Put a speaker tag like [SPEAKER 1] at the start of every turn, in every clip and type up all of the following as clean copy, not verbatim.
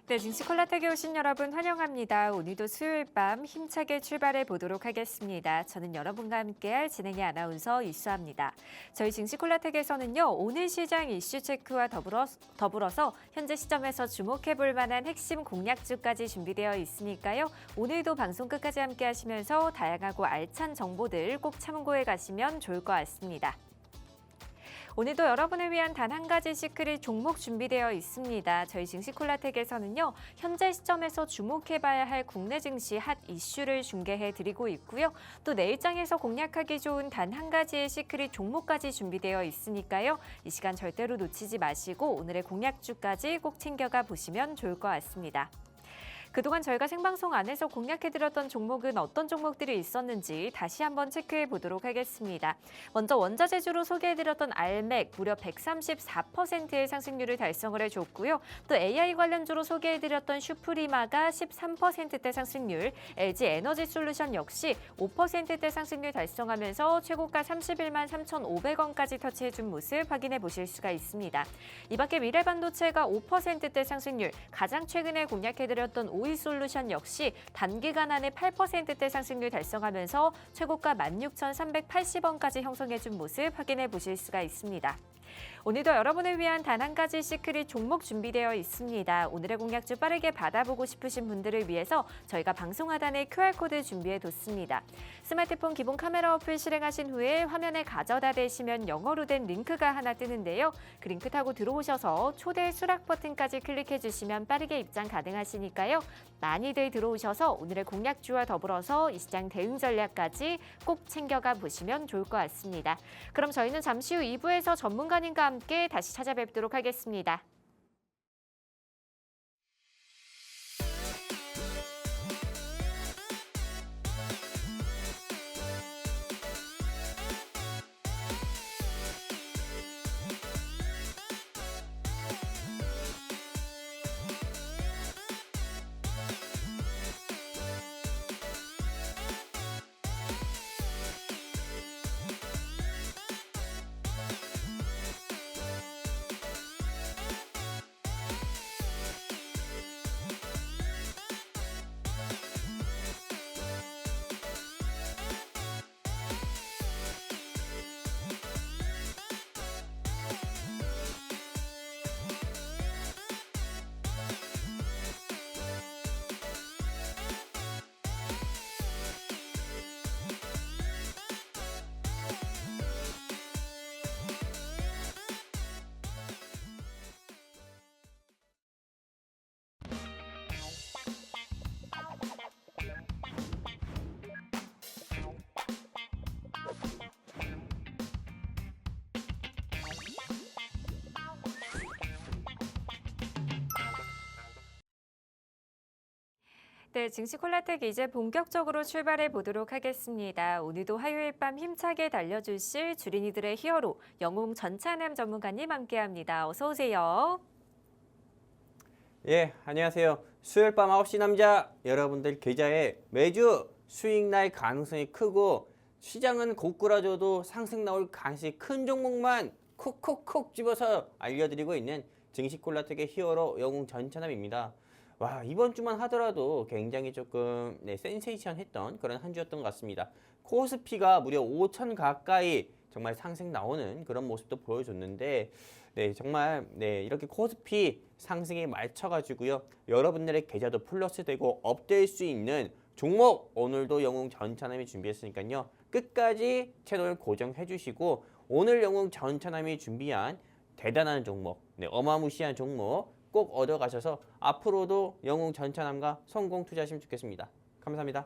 [SPEAKER 1] 네, 증시콜라텍에 오신 여러분 환영합니다. 오늘도 수요일 밤 힘차게 출발해 보도록 하겠습니다. 저는 여러분과 함께할 진행의 아나운서 이수아입니다. 저희 증시콜라텍에서는요, 오늘 시장 이슈 체크와 더불어서 현재 시점에서 주목해 볼 만한 핵심 공략주까지 준비되어 있으니까요. 오늘도 방송 끝까지 함께 하시면서 다양하고 알찬 정보들 꼭 참고해 가시면 좋을 것 같습니다. 오늘도 여러분을 위한 단 한 가지 시크릿 종목 준비되어 있습니다. 저희 증시콜라텍에서는요, 현재 시점에서 주목해봐야 할 국내 증시 핫 이슈를 중계해드리고 있고요. 또 내일장에서 공략하기 좋은 단 한 가지의 시크릿 종목까지 준비되어 있으니까요. 이 시간 절대로 놓치지 마시고 오늘의 공략주까지 꼭 챙겨가 보시면 좋을 것 같습니다. 그동안 저희가 생방송 안에서 공략해드렸던 종목은 어떤 종목들이 있었는지 다시 한번 체크해 보도록 하겠습니다. 먼저 원자재주로 소개해드렸던 알맥 무려 134%의 상승률을 달성을 해줬고요. 또 AI 관련주로 소개해드렸던 슈프리마가 13%대 상승률, LG 에너지 솔루션 역시 5%대 상승률 달성하면서 최고가 31만 3,500원까지 터치해준 모습 확인해 보실 수가 있습니다. 이 밖에 미래반도체가 5%대 상승률, 가장 최근에 공략해드렸던 오이솔루션 역시 단기간 안에 8%대 상승률 달성하면서 최고가 16,380원까지 형성해준 모습 확인해 보실 수가 있습니다. 오늘도 여러분을 위한 단 한 가지 시크릿 종목 준비되어 있습니다. 오늘의 공략주 빠르게 받아보고 싶으신 분들을 위해서 저희가 방송 하단에 QR코드 준비해뒀습니다. 스마트폰 기본 카메라 어플 실행하신 후에 화면에 가져다 대시면 영어로 된 링크가 하나 뜨는데요. 그 링크 타고 들어오셔서 초대 수락 버튼까지 클릭해주시면 빠르게 입장 가능하시니까요. 많이들 들어오셔서 오늘의 공략주와 더불어서 이 시장 대응 전략까지 꼭 챙겨가 보시면 좋을 것 같습니다. 그럼 저희는 잠시 후 2부에서 전문가님과 함께 다시 찾아뵙도록 하겠습니다. 네, 증시콜라텍 이제 본격적으로 출발해 보도록 하겠습니다. 오늘도 화요일 밤 힘차게 달려주실 주린이들의 히어로 영웅 전찬남 전문가님 함께합니다. 어서 오세요.
[SPEAKER 2] 예, 안녕하세요. 수요일 밤 9시 남자 여러분들 계좌에 매주 수익 날 가능성이 크고 시장은 고꾸라져도 상승 나올 가능성이 큰 종목만 콕콕콕 집어서 알려드리고 있는 증시콜라텍의 히어로 영웅 전찬남입니다. 와, 이번 주만 하더라도 굉장히 조금 센세이션했던 그런 한 주였던 것 같습니다. 코스피가 무려 5천 가까이 정말 상승 나오는 그런 모습도 보여줬는데 정말 이렇게 코스피 상승에 맞춰가지고요. 여러분들의 계좌도 플러스 되고 업될 수 있는 종목 오늘도 영웅 전찬남이 준비했으니까요. 끝까지 채널 고정해 주시고 오늘 영웅 전찬남이 준비한 대단한 종목, 어마무시한 종목 꼭 얻어가셔서 앞으로도 영웅 전찬남과 성공 투자하시면 좋겠습니다. 감사합니다.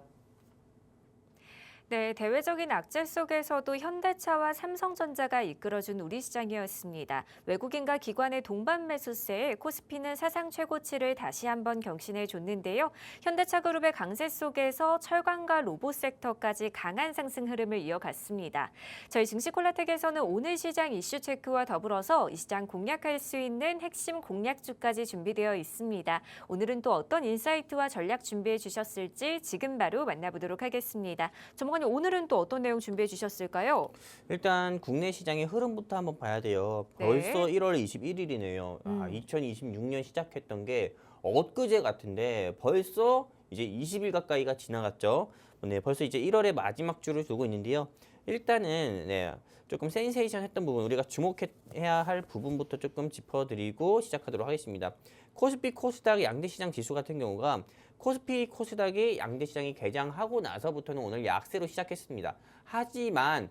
[SPEAKER 1] 네, 대외적인 악재 속에서도 현대차와 삼성전자가 이끌어준 우리 시장이었습니다. 외국인과 기관의 동반 매수세에 코스피는 사상 최고치를 다시 한번 경신해 줬는데요. 현대차 그룹의 강세 속에서 철강과 로봇 섹터까지 강한 상승 흐름을 이어갔습니다. 저희 증시콜라텍에서는 오늘 시장 이슈 체크와 더불어서 이 시장 공략할 수 있는 핵심 공략주까지 준비되어 있습니다. 오늘은 또 어떤 인사이트와 전략 준비해 주셨을지 지금 바로 만나보도록 하겠습니다. 전문가님 기자님 오늘은 또 어떤 내용 준비해 주셨을까요?
[SPEAKER 2] 일단 국내 시장의 흐름부터 한번 봐야 돼요.
[SPEAKER 1] 네.
[SPEAKER 2] 벌써 1월 21일이네요. 2026년 시작했던 게 엊그제 같은데 벌써 이제 20일 가까이가 지나갔죠. 네, 벌써 이제 1월의 마지막 주를 두고 있는데요. 일단은 조금 센세이션했던 부분, 우리가 주목해야 할 부분부터 조금 짚어드리고 시작하도록 하겠습니다. 코스피, 코스닥 양대시장 지수 같은 경우가 코스피, 코스닥이 양대시장이 개장하고 나서부터는 오늘 약세로 시작했습니다. 하지만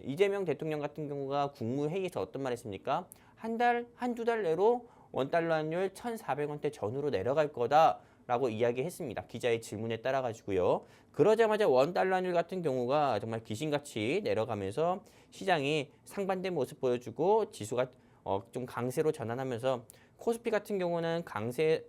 [SPEAKER 2] 이재명 대통령 같은 경우가 국무회의에서 어떤 말 했습니까? 한두 달 내로 원달러 환율 1,400원대 전후로 내려갈 거다라고 이야기했습니다. 기자의 질문에 따라 가지고요. 그러자마자 원달러 환율 같은 경우가 정말 귀신같이 내려가면서 시장이 상반된 모습 보여주고 지수가 좀 강세로 전환하면서 코스피 같은 경우는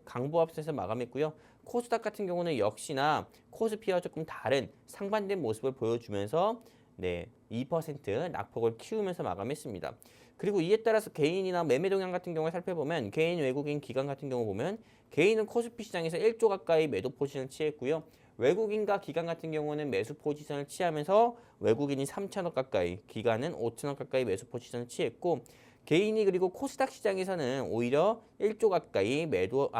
[SPEAKER 2] 강보합세에서 마감했고요. 코스닥 같은 경우는 역시나 코스피와 조금 다른 상반된 모습을 보여주면서 2% 낙폭을 키우면서 마감했습니다. 그리고 이에 따라서 개인이나 매매 동향 같은 경우를 살펴보면 개인, 외국인, 기관 같은 경우 보면 개인은 코스피 시장에서 1조 가까이 매도 포지션을 취했고요. 외국인과 기관 같은 경우는 매수 포지션을 취하면서 외국인이 3천억 가까이, 기관은 5천억 가까이 매수 포지션을 취했고 개인이 그리고 코스닥 시장에서는 오히려 1조 가까이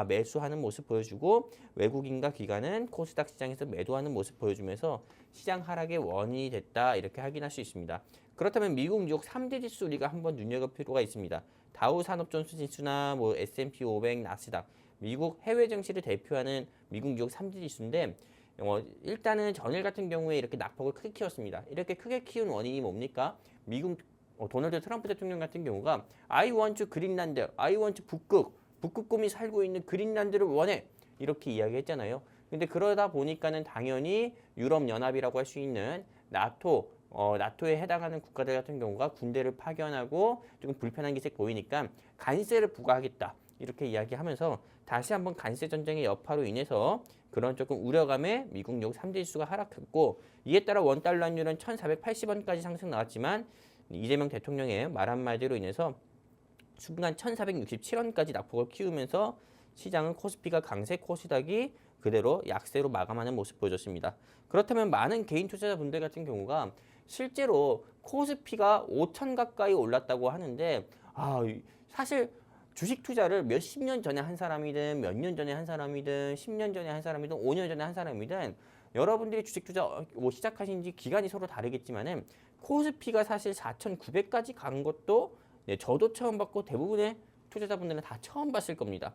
[SPEAKER 2] 매수하는 모습 보여주고 외국인과 기관은 코스닥 시장에서 매도하는 모습 보여주면서 시장 하락의 원인이 됐다 이렇게 확인할 수 있습니다. 그렇다면 미국 뉴욕 3대 지수 우리가 한번 눈여겨볼 필요가 있습니다. 다우 산업존스 지수나 S&P 500, 나스닥, 미국 해외 증시를 대표하는 미국 뉴욕 3대 지수인데 일단은 전일 같은 경우에 이렇게 낙폭을 크게 키웠습니다. 이렇게 크게 키운 원인이 뭡니까? 미국 도널드 트럼프 대통령 같은 경우가 I want 그린란드, I want 북극곰이 살고 있는 그린란드를 원해 이렇게 이야기했잖아요. 근데 그러다 보니까는 당연히 유럽연합이라고 할 수 있는 나토에 해당하는 국가들 같은 경우가 군대를 파견하고 조금 불편한 기색 보이니까 관세를 부과하겠다 이렇게 이야기하면서 다시 한번 관세 전쟁의 여파로 인해서 그런 조금 우려감에 미국 뉴욕 3대 지수가 하락했고 이에 따라 원달러 환율은 1,480원까지 상승 나왔지만 이재명 대통령의 말 한마디로 인해서 순간 1,467원까지 낙폭을 키우면서 시장은 코스피가 강세, 코스닥이 그대로 약세로 마감하는 모습 보여줬습니다. 그렇다면 많은 개인 투자자분들 같은 경우가 실제로 코스피가 5천 가까이 올랐다고 하는데 사실 주식 투자를 몇십 년 전에 한 사람이든 몇 년 전에 한 사람이든 10년 전에 한 사람이든 5년 전에 한 사람이든 여러분들이 주식 투자 시작하신 지 기간이 서로 다르겠지만은 코스피가 사실 4,900까지 간 것도 저도 처음 봤고 대부분의 투자자분들은 다 처음 봤을 겁니다.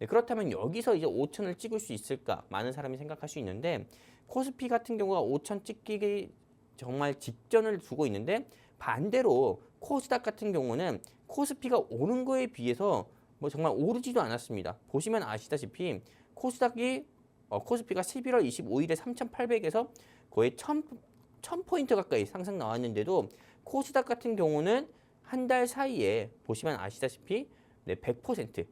[SPEAKER 2] 그렇다면 여기서 이제 5천을 찍을 수 있을까? 많은 사람이 생각할 수 있는데 코스피 같은 경우가 5천 찍기 정말 직전을 두고 있는데 반대로 코스닥 같은 경우는 코스피가 오른 거에 비해서 정말 오르지도 않았습니다. 보시면 아시다시피 코스피가 11월 25일에 3,800에서 거의 1,000포인트 가까이 상승 나왔는데도 코스닥 같은 경우는 한 달 사이에 보시면 아시다시피 100포인트,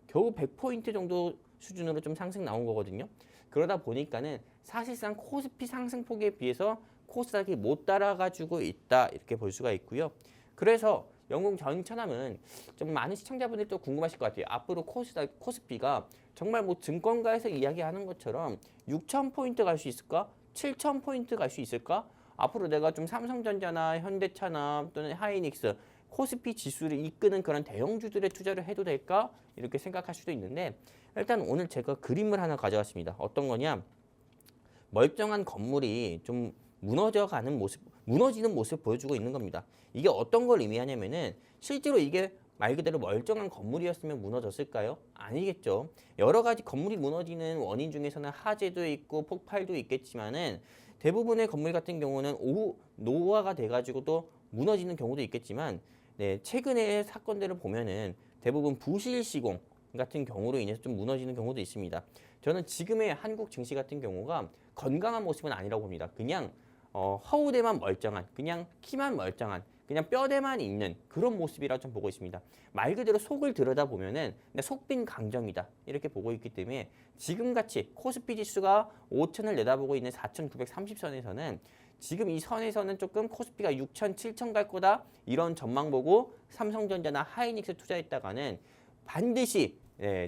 [SPEAKER 2] 겨우 100포인트 정도 수준으로 좀 상승 나온 거거든요. 그러다 보니까는 사실상 코스피 상승폭에 비해서 코스닥이 못 따라가지고 있다 이렇게 볼 수가 있고요. 그래서 영국 전천함은 좀 많은 시청자분들이 또 궁금하실 것 같아요. 앞으로 코스피가 정말 증권가에서 이야기하는 것처럼 6,000포인트 갈 수 있을까? 7,000포인트 갈 수 있을까? 앞으로 내가 좀 삼성전자나 현대차나 또는 하이닉스 코스피 지수를 이끄는 그런 대형주들의 투자를 해도 될까? 이렇게 생각할 수도 있는데 일단 오늘 제가 그림을 하나 가져왔습니다. 어떤 거냐? 멀쩡한 건물이 좀 무너지는 모습을 보여주고 있는 겁니다. 이게 어떤 걸 의미하냐면은 실제로 이게 말 그대로 멀쩡한 건물이었으면 무너졌을까요? 아니겠죠. 여러 가지 건물이 무너지는 원인 중에서는 화재도 있고 폭발도 있겠지만은 대부분의 건물 같은 경우는 노후화가 돼가지고 또 무너지는 경우도 있겠지만 최근의 사건들을 보면은 대부분 부실 시공 같은 경우로 인해서 좀 무너지는 경우도 있습니다. 저는 지금의 한국 증시 같은 경우가 건강한 모습은 아니라고 봅니다. 그냥 허우대만 멀쩡한, 그냥 키만 멀쩡한, 그냥 뼈대만 있는 그런 모습이라고 좀 보고 있습니다. 말 그대로 속을 들여다보면은 속빈 강정이다 이렇게 보고 있기 때문에 지금같이 코스피 지수가 5천을 내다보고 있는 4,930선에서는 지금 이 선에서는 조금 코스피가 6천, 7천 갈 거다 이런 전망 보고 삼성전자나 하이닉스 투자했다가는 반드시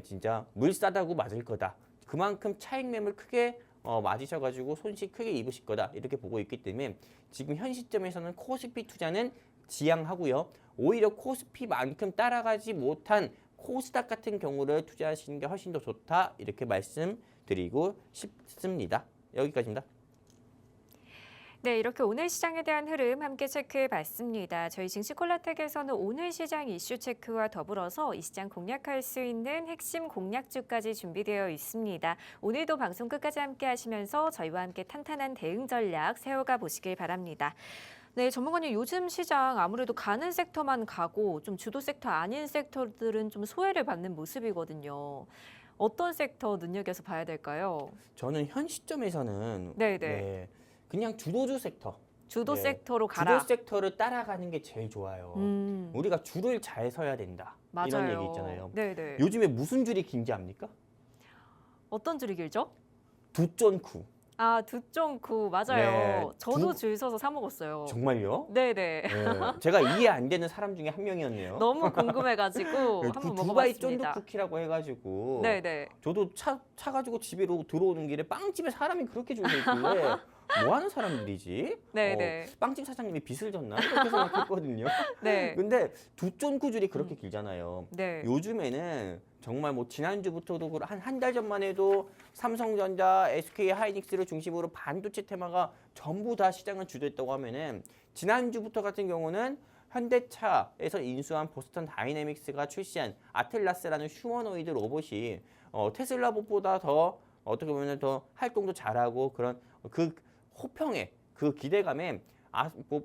[SPEAKER 2] 진짜 물 싸다고 맞을 거다. 그만큼 차익 매물 크게 맞으셔가지고 손실 크게 입으실 거다 이렇게 보고 있기 때문에 지금 현 시점에서는 코스피 투자는 지양하고요. 오히려 코스피만큼 따라가지 못한 코스닥 같은 경우를 투자하시는 게 훨씬 더 좋다 이렇게 말씀드리고 싶습니다. 여기까지입니다.
[SPEAKER 1] 네, 이렇게 오늘 시장에 대한 흐름 함께 체크해 봤습니다. 저희 증시콜라텍에서는 오늘 시장 이슈 체크와 더불어서 이 시장 공략할 수 있는 핵심 공략주까지 준비되어 있습니다. 오늘도 방송 끝까지 함께 하시면서 저희와 함께 탄탄한 대응 전략 세워가 보시길 바랍니다. 네, 전문가님 요즘 시장 아무래도 가는 섹터만 가고 좀 주도 섹터 아닌 섹터들은 좀 소외를 받는 모습이거든요. 어떤 섹터 눈여겨서 봐야 될까요?
[SPEAKER 2] 저는 현 시점에서는
[SPEAKER 1] 네네.
[SPEAKER 2] 그냥 주도주 섹터,
[SPEAKER 1] 주도
[SPEAKER 2] 네,
[SPEAKER 1] 섹터로 가라.
[SPEAKER 2] 주도 섹터를 따라가는 게 제일 좋아요. 우리가 줄을 잘 서야 된다.
[SPEAKER 1] 맞아요.
[SPEAKER 2] 이런 얘기 있잖아요.
[SPEAKER 1] 네네.
[SPEAKER 2] 요즘에 무슨 줄이 긴지 압니까?
[SPEAKER 1] 어떤 줄이 길죠?
[SPEAKER 2] 두존쿠.
[SPEAKER 1] 아, 두쫑쿠 맞아요.
[SPEAKER 2] 네,
[SPEAKER 1] 저도 줄 서서 사 먹었어요.
[SPEAKER 2] 정말요?
[SPEAKER 1] 네네.
[SPEAKER 2] 네, 제가 이해 안 되는 사람 중에 한 명이었네요.
[SPEAKER 1] 너무 궁금해가지고
[SPEAKER 2] 그
[SPEAKER 1] 한번
[SPEAKER 2] 두바이
[SPEAKER 1] 먹어봤습니다.
[SPEAKER 2] 쫀득쿠키라고 해가지고
[SPEAKER 1] 네네.
[SPEAKER 2] 저도 차 가지고 집으로 들어오는 길에 빵집에 사람이 그렇게 줄 서 있길래 뭐 하는 사람들이지?
[SPEAKER 1] 네네.
[SPEAKER 2] 빵집 사장님이 빚을 졌나? 이렇게 생각했거든요.
[SPEAKER 1] 네.
[SPEAKER 2] 근데 두쫀쿠 줄이 그렇게 길잖아요.
[SPEAKER 1] 네.
[SPEAKER 2] 요즘에는 정말 뭐 지난주부터도 한 달 전만 해도 삼성전자, SK 하이닉스를 중심으로 반도체 테마가 전부 다 시장을 주도했다고 하면은 지난주부터 같은 경우는 현대차에서 인수한 보스턴 다이내믹스가 출시한 아틀라스라는 휴머노이드 로봇이 테슬라봇보다 더 어떻게 보면 더 활동도 잘하고 그런 그 호평에 그 기대감에 뭐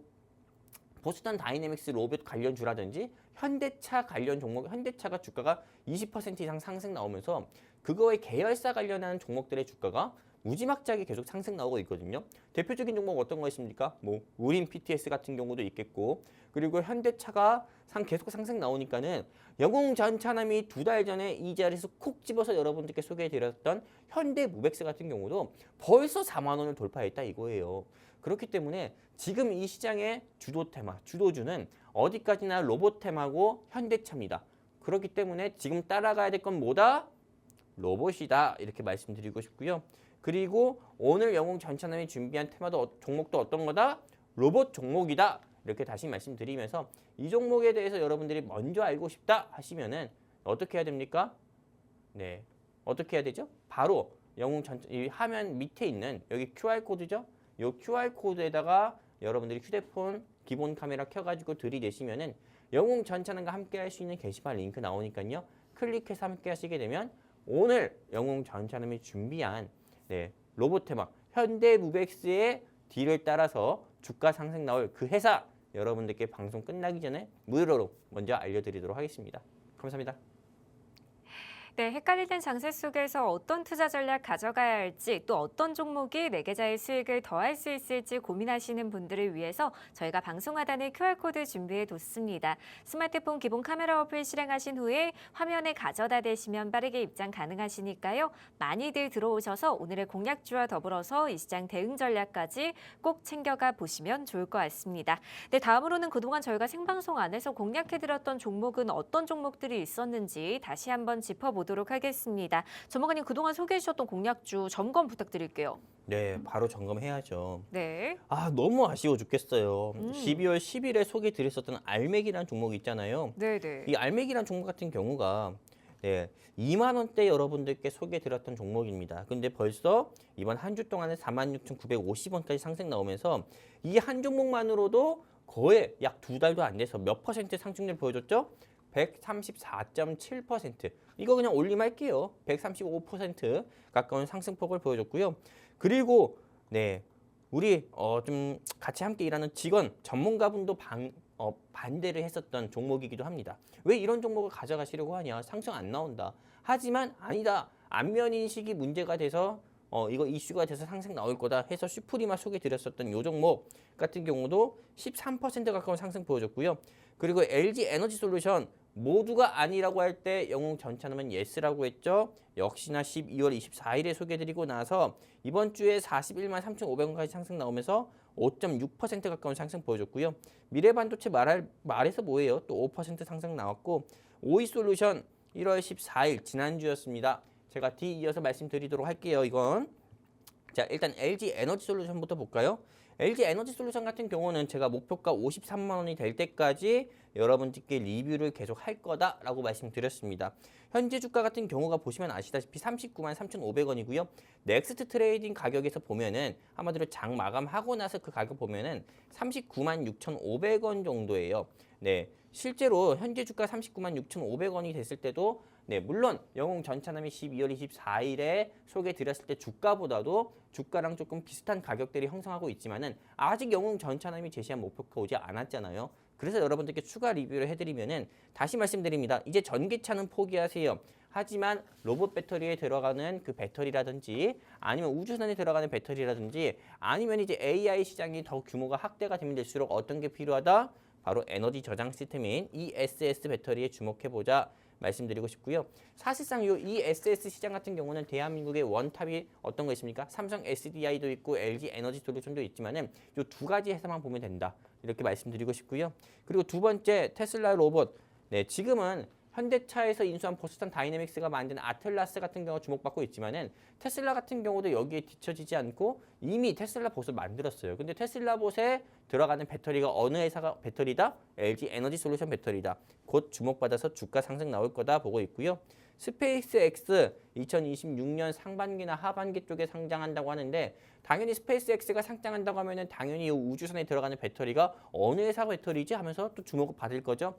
[SPEAKER 2] 보스턴 다이내믹스 로봇 관련주라든지 현대차 관련 종목, 현대차가 주가가 20% 이상 상승 나오면서 그거에 계열사 관련한 종목들의 주가가 무지막지하게 계속 상승 나오고 있거든요. 대표적인 종목 어떤 거 있습니까? 뭐 우림 PTS 같은 경우도 있겠고, 그리고 현대차가 계속 상승 나오니까는 영웅전차남이 2달 전에 이 자리에서 콕 집어서 여러분들께 소개해드렸던 현대무벡스 같은 경우도 벌써 4만 원을 돌파했다 이거예요. 그렇기 때문에 지금 이 시장의 주도 테마, 주도주는 어디까지나 로봇 테마고 현대차입니다. 그렇기 때문에 지금 따라가야 될 건 뭐다? 로봇이다 이렇게 말씀드리고 싶고요. 그리고 오늘 영웅전차남이 준비한 테마도 종목도 어떤 거다? 로봇 종목이다 이렇게 다시 말씀드리면서 이 종목에 대해서 여러분들이 먼저 알고 싶다 하시면은 어떻게 해야 됩니까? 네, 어떻게 해야 되죠? 바로 영웅전차 이 화면 밑에 있는 여기 QR 코드죠? 이 QR 코드에다가 여러분들이 휴대폰 기본 카메라 켜가지고 들이대시면은 영웅전차남과 함께 할 수 있는 게시판 링크 나오니까요. 클릭해서 함께 하시게 되면 오늘 영웅전차남이 준비한 로봇 테마 현대무벡스의 뒤를 따라서 주가 상승 나올 그 회사 여러분들께 방송 끝나기 전에 무료로 먼저 알려드리도록 하겠습니다. 감사합니다.
[SPEAKER 1] 네, 헷갈리는 장세 속에서 어떤 투자 전략 가져가야 할지 또 어떤 종목이 내 계좌의 수익을 더할 수 있을지 고민하시는 분들을 위해서 저희가 방송 하단에 QR코드 준비해 뒀습니다. 스마트폰 기본 카메라 어플 실행하신 후에 화면에 가져다 대시면 빠르게 입장 가능하시니까요. 많이들 들어오셔서 오늘의 공략주와 더불어서 이 시장 대응 전략까지 꼭 챙겨가 보시면 좋을 것 같습니다. 네, 다음으로는 그동안 저희가 생방송 안에서 공략해드렸던 종목은 어떤 종목들이 있었는지 다시 한번 짚어보도록 하겠습니다. 전문가님 그동안 소개해 주셨던 공략주 점검 부탁드릴게요.
[SPEAKER 2] 네, 바로 점검해야죠.
[SPEAKER 1] 네.
[SPEAKER 2] 아, 너무 아쉬워 죽겠어요. 12월 10일에 소개 드렸었던 알맥이라는 종목이 있잖아요.
[SPEAKER 1] 네네.
[SPEAKER 2] 이 알맥이라는 종목 같은 경우가 2만 원대 여러분들께 소개 드렸던 종목입니다. 근데 벌써 이번 한 주 동안에 46,950원까지 상승 나오면서 이 한 종목만으로도 거의 약 2달도 안 돼서 몇 퍼센트 상승률 보여줬죠? 134.7%. 이거 그냥 올림할게요. 135% 가까운 상승폭을 보여줬고요. 그리고 우리 좀 같이 함께 일하는 직원 전문가분도 반대를 했었던 종목이기도 합니다. 왜 이런 종목을 가져가시려고 하냐? 상승 안 나온다. 하지만 아니다. 안면 인식이 문제가 돼서 이거 이슈가 돼서 상승 나올 거다 해서 슈프리마 소개드렸었던 이 종목 같은 경우도 13% 가까운 상승 보여줬고요. 그리고 LG 에너지 솔루션 모두가 아니라고 할 때 영웅전차남은 예스라고 했죠. 역시나 12월 24일에 소개드리고 나서 이번 주에 41만 3,500원까지 상승 나오면서 5.6% 가까운 상승 보여줬고요. 미래반도체 말해서 뭐예요? 또 5% 상승 나왔고 오이솔루션 1월 14일 지난주였습니다. 제가 뒤이어서 말씀드리도록 할게요. 이건 자, 일단 LG 에너지 솔루션부터 볼까요? LG 에너지 솔루션 같은 경우는 제가 목표가 53만 원이 될 때까지 여러분들께 리뷰를 계속 할 거다라고 말씀드렸습니다. 현재 주가 같은 경우가 보시면 아시다시피 39만 3,500원이고요. 넥스트 트레이딩 가격에서 보면은 한마디로 장 마감하고 나서 그 가격 보면은 39만 6,500원 정도예요. 네, 실제로 현재 주가 39만 6,500원이 됐을 때도 네, 물론 영웅 전차남이 12월 24일에 소개해 드렸을 때 주가보다도 주가랑 조금 비슷한 가격들이 형성하고 있지만은 아직 영웅 전차남이 제시한 목표가 오지 않았잖아요. 그래서 여러분들께 추가 리뷰를 해드리면은 다시 말씀드립니다. 이제 전기차는 포기하세요. 하지만 로봇 배터리에 들어가는 그 배터리라든지 아니면 우주선에 들어가는 배터리라든지 아니면 이제 AI 시장이 더 규모가 확대가 되면 될수록 어떤 게 필요하다? 바로 에너지 저장 시스템인 ESS 배터리에 주목해보자 말씀드리고 싶고요. 사실상 이 ESS 시장 같은 경우는 대한민국의 원탑이 어떤 거 있습니까? 삼성 SDI도 있고 LG 에너지 솔루션도 있지만은 이 두 가지 회사만 보면 된다. 이렇게 말씀드리고 싶고요. 그리고 두 번째 테슬라 로봇. 네, 지금은 현대차에서 인수한 보스턴 다이내믹스가 만든 아틀라스 같은 경우 주목받고 있지만은 테슬라 같은 경우도 여기에 뒤처지지 않고 이미 테슬라 봇을 만들었어요. 근데 테슬라 봇에 들어가는 배터리가 어느 회사가 배터리다? LG 에너지 솔루션 배터리다. 곧 주목받아서 주가 상승 나올 거다 보고 있고요. 스페이스 X 2026년 상반기나 하반기 쪽에 상장한다고 하는데 당연히 스페이스 X가 상장한다고 하면은 당연히 이 우주선에 들어가는 배터리가 어느 회사 배터리지 하면서 또 주목을 받을 거죠.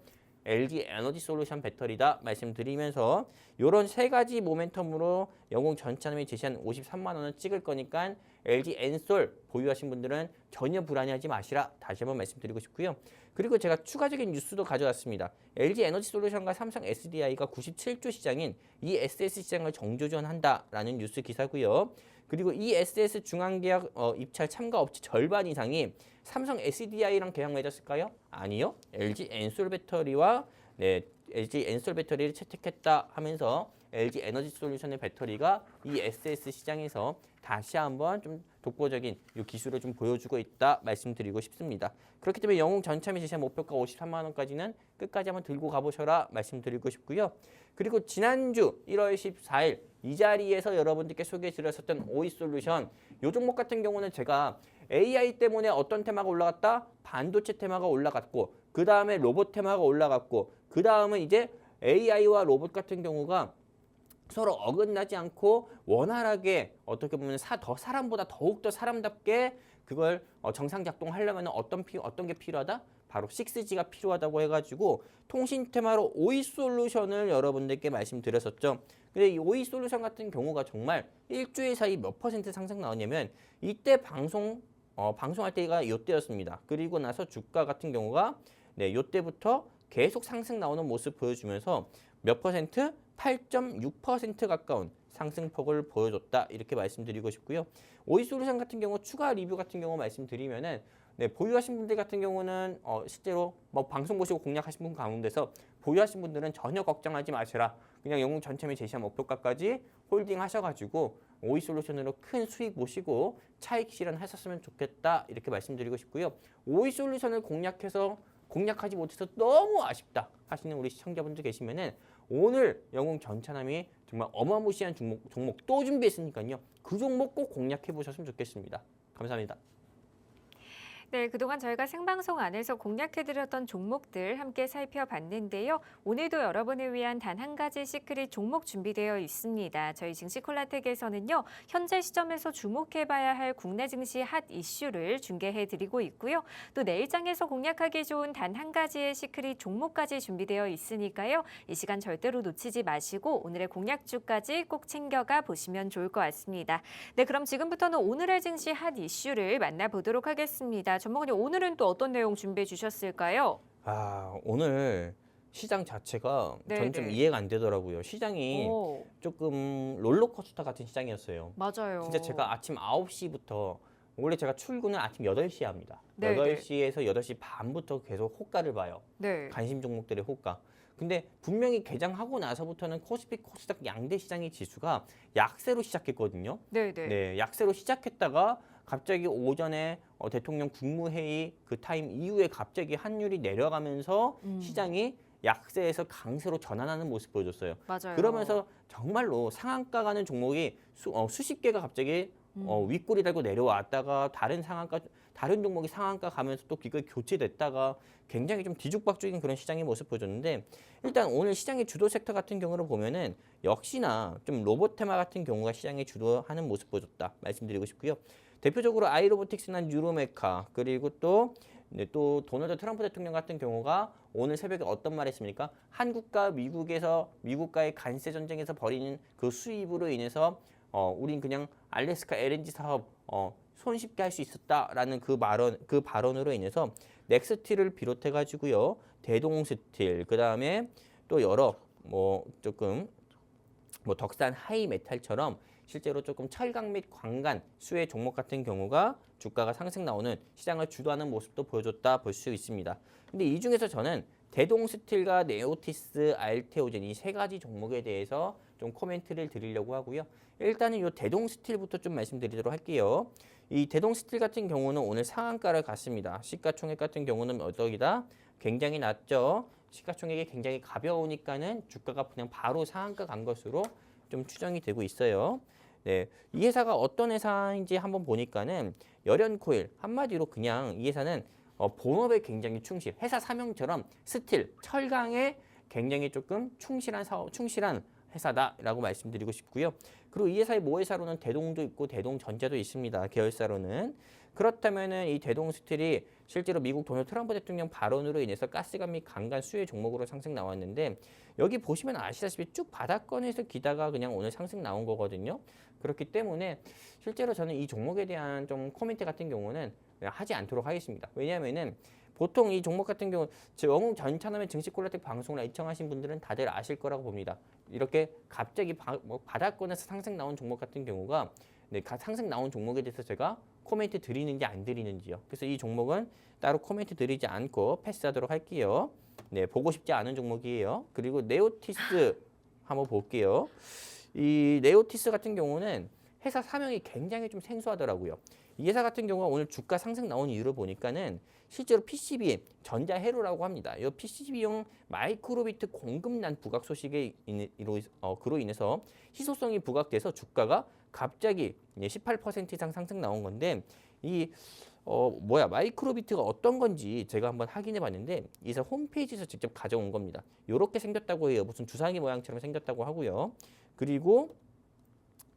[SPEAKER 2] LG 에너지 솔루션 배터리다 말씀드리면서 이런 세 가지 모멘텀으로 영웅 전차남이 제시한 53만 원을 찍을 거니까 LG 엔솔 보유하신 분들은 전혀 불안해하지 마시라 다시 한번 말씀드리고 싶고요. 그리고 제가 추가적인 뉴스도 가져왔습니다. LG 에너지 솔루션과 삼성 SDI가 97조 시장인 ESS 시장을 정조준한다라는 뉴스 기사고요. 그리고 ESS 중앙계약 입찰 참가 업체 절반 이상이 삼성 SDI랑 계약 맺었을까요? 아니요. LG 엔솔 배터리와 LG 엔솔 배터리를 채택했다 하면서 LG 에너지 솔루션의 배터리가 ESS 시장에서 다시 한번 좀 독보적인 이 기술을 좀 보여주고 있다 말씀드리고 싶습니다. 그렇기 때문에 영웅 전참이 제시한 목표가 53만 원까지는 끝까지 한번 들고 가보셔라 말씀드리고 싶고요. 그리고 지난주 1월 14일 이 자리에서 여러분들께 소개해 드렸었던 오이솔루션 이 종목 같은 경우는 제가 AI 때문에 어떤 테마가 올라갔다? 반도체 테마가 올라갔고 그 다음에 로봇 테마가 올라갔고 그 다음은 이제 AI와 로봇 같은 경우가 서로 어긋나지 않고 원활하게 어떻게 보면 사람보다 더욱더 사람답게 그걸 정상 작동하려면 어떤 게 필요하다? 바로 6G가 필요하다고 해가지고 통신 테마로 오이 솔루션을 여러분들께 말씀드렸었죠. 근데 이 오이 솔루션 같은 경우가 정말 일주일 사이 몇 퍼센트 상승 나왔냐면 이때 방송할 때가 이때였습니다. 그리고 나서 주가 같은 경우가 이때부터 계속 상승 나오는 모습 보여주면서 몇 퍼센트? 8.6% 가까운 상승폭을 보여줬다 이렇게 말씀드리고 싶고요. 오이솔루션 같은 경우 추가 리뷰 같은 경우 말씀드리면은 보유하신 분들 같은 경우는 실제로 방송 보시고 공략하신 분 가운데서 보유하신 분들은 전혀 걱정하지 마시라. 그냥 영웅 전체의 제시한 목표가까지 홀딩 하셔가지고 오이솔루션으로 큰 수익 보시고 차익 실현하셨으면 좋겠다 이렇게 말씀드리고 싶고요. 오이솔루션을 공략하지 못해서 너무 아쉽다 하시는 우리 시청자분들 계시면은 오늘 영웅 전차남이 정말 어마무시한 종목 또 준비했으니까요. 그 종목 꼭 공략해 보셨으면 좋겠습니다. 감사합니다.
[SPEAKER 1] 네, 그동안 저희가 생방송 안에서 공략해드렸던 종목들 함께 살펴봤는데요. 오늘도 여러분을 위한 단 한 가지 시크릿 종목 준비되어 있습니다. 저희 증시콜라텍에서는요. 현재 시점에서 주목해봐야 할 국내 증시 핫 이슈를 중계해드리고 있고요. 또 내일장에서 공략하기 좋은 단 한 가지의 시크릿 종목까지 준비되어 있으니까요. 이 시간 절대로 놓치지 마시고 오늘의 공략주까지 꼭 챙겨가 보시면 좋을 것 같습니다. 네, 그럼 지금부터는 오늘의 증시 핫 이슈를 만나보도록 하겠습니다. 전문가님, 오늘은 또 어떤 내용 준비해 주셨을까요?
[SPEAKER 2] 오늘 시장 자체가 저는 좀 이해가 안 되더라고요. 시장이 조금 롤러코스터 같은 시장이었어요.
[SPEAKER 1] 맞아요.
[SPEAKER 2] 진짜 제가 아침 9시부터 원래 제가 출근을 아침 8시에 합니다.
[SPEAKER 1] 네네.
[SPEAKER 2] 8시에서 8시 반부터 계속 호가를 봐요.
[SPEAKER 1] 네.
[SPEAKER 2] 관심 종목들의 호가. 근데 분명히 개장하고 나서부터는 코스피 코스닥 양대 시장의 지수가 약세로 시작했거든요.
[SPEAKER 1] 네네.
[SPEAKER 2] 약세로 시작했다가 갑자기 오전에 대통령 국무회의 그 타임 이후에 갑자기 환율이 내려가면서 시장이 약세에서 강세로 전환하는 모습 보여줬어요.
[SPEAKER 1] 맞아요.
[SPEAKER 2] 그러면서 정말로 상한가 가는 종목이 수십 개가 갑자기 윗골이 달고 내려왔다가 다른 종목이 상한가 가면서 또 이거 교체됐다가 굉장히 좀 뒤죽박죽인 그런 시장의 모습 보여줬는데 일단 오늘 시장의 주도 섹터 같은 경우를 보면은 역시나 좀 로봇 테마 같은 경우가 시장에 주도하는 모습 보여줬다 말씀드리고 싶고요. 대표적으로 아이로보틱스나 뉴로메카 그리고 또 도널드 트럼프 대통령 같은 경우가 오늘 새벽에 어떤 말 했습니까? 한국과 미국과의 관세 전쟁에서 벌이는 그 수입으로 인해서 우린 그냥 알래스카 LNG 사업 손쉽게 할 수 있었다라는 그 발언으로 인해서 넥스틸을 비롯해 가지고요. 대동스틸 그다음에 또 여러 덕산 하이메탈처럼 실제로 조금 철강 및 광간 수혜 종목 같은 경우가 주가가 상승 나오는 시장을 주도하는 모습도 보여줬다 볼 수 있습니다. 근데 이 중에서 저는 대동스틸과 네오티스, 알테오젠 이 세 가지 종목에 대해서 좀 코멘트를 드리려고 하고요. 일단은 이 대동스틸부터 좀 말씀드리도록 할게요. 이 대동스틸 같은 경우는 오늘 상한가를 갔습니다. 시가총액 같은 경우는 어떠기다? 굉장히 낮죠. 시가총액이 굉장히 가벼우니까는 주가가 그냥 바로 상한가 간 것으로 좀 추정이 되고 있어요. 네, 이 회사가 어떤 회사인지 한번 보니까는 열연코일 한마디로 그냥 이 회사는 본업에 굉장히 충실, 회사 사명처럼 스틸, 철강에 굉장히 조금 충실한 회사다라고 말씀드리고 싶고요. 그리고 이 회사의 모회사로는 대동도 있고 대동전자도 있습니다. 계열사로는. 그렇다면은 이 대동스틸이 실제로 미국 도널드 트럼프 대통령 발언으로 인해서 가스관 및 강간 수혜 종목으로 상승 나왔는데 여기 보시면 아시다시피 쭉 바닥권에서 기다가 그냥 오늘 상승 나온 거거든요. 그렇기 때문에 실제로 저는 이 종목에 대한 좀 코멘트 같은 경우는 하지 않도록 하겠습니다. 왜냐하면은 보통 이 종목 같은 경우 영웅 전차남의 증시 콜라텍 방송을 애청하신 분들은 다들 아실 거라고 봅니다. 이렇게 갑자기 바닥권에서 상승 나온 종목 같은 경우가 상승 나온 종목에 대해서 제가 코멘트 드리는지 안 드리는지요. 그래서 이 종목은 따로 코멘트 드리지 않고 패스하도록 할게요. 네, 보고 싶지 않은 종목이에요. 그리고 네오티스 한번 볼게요. 이 네오티스 같은 경우는 회사 사명이 굉장히 좀 생소하더라고요. 이 회사 같은 경우가 오늘 주가 상승 나온 이유를 보니까는 실제로 PCB 전자회로라고 합니다. 이 PCB용 마이크로비트 공급난 부각 소식에 그로 인해서 희소성이 부각돼서 주가가 갑자기 18% 이상 상승 나온 건데 마이크로비트가 어떤 건지 제가 한번 확인해 봤는데 이 회사 홈페이지에서 직접 가져온 겁니다. 이렇게 생겼다고 해요. 무슨 주사기 모양처럼 생겼다고 하고요. 그리고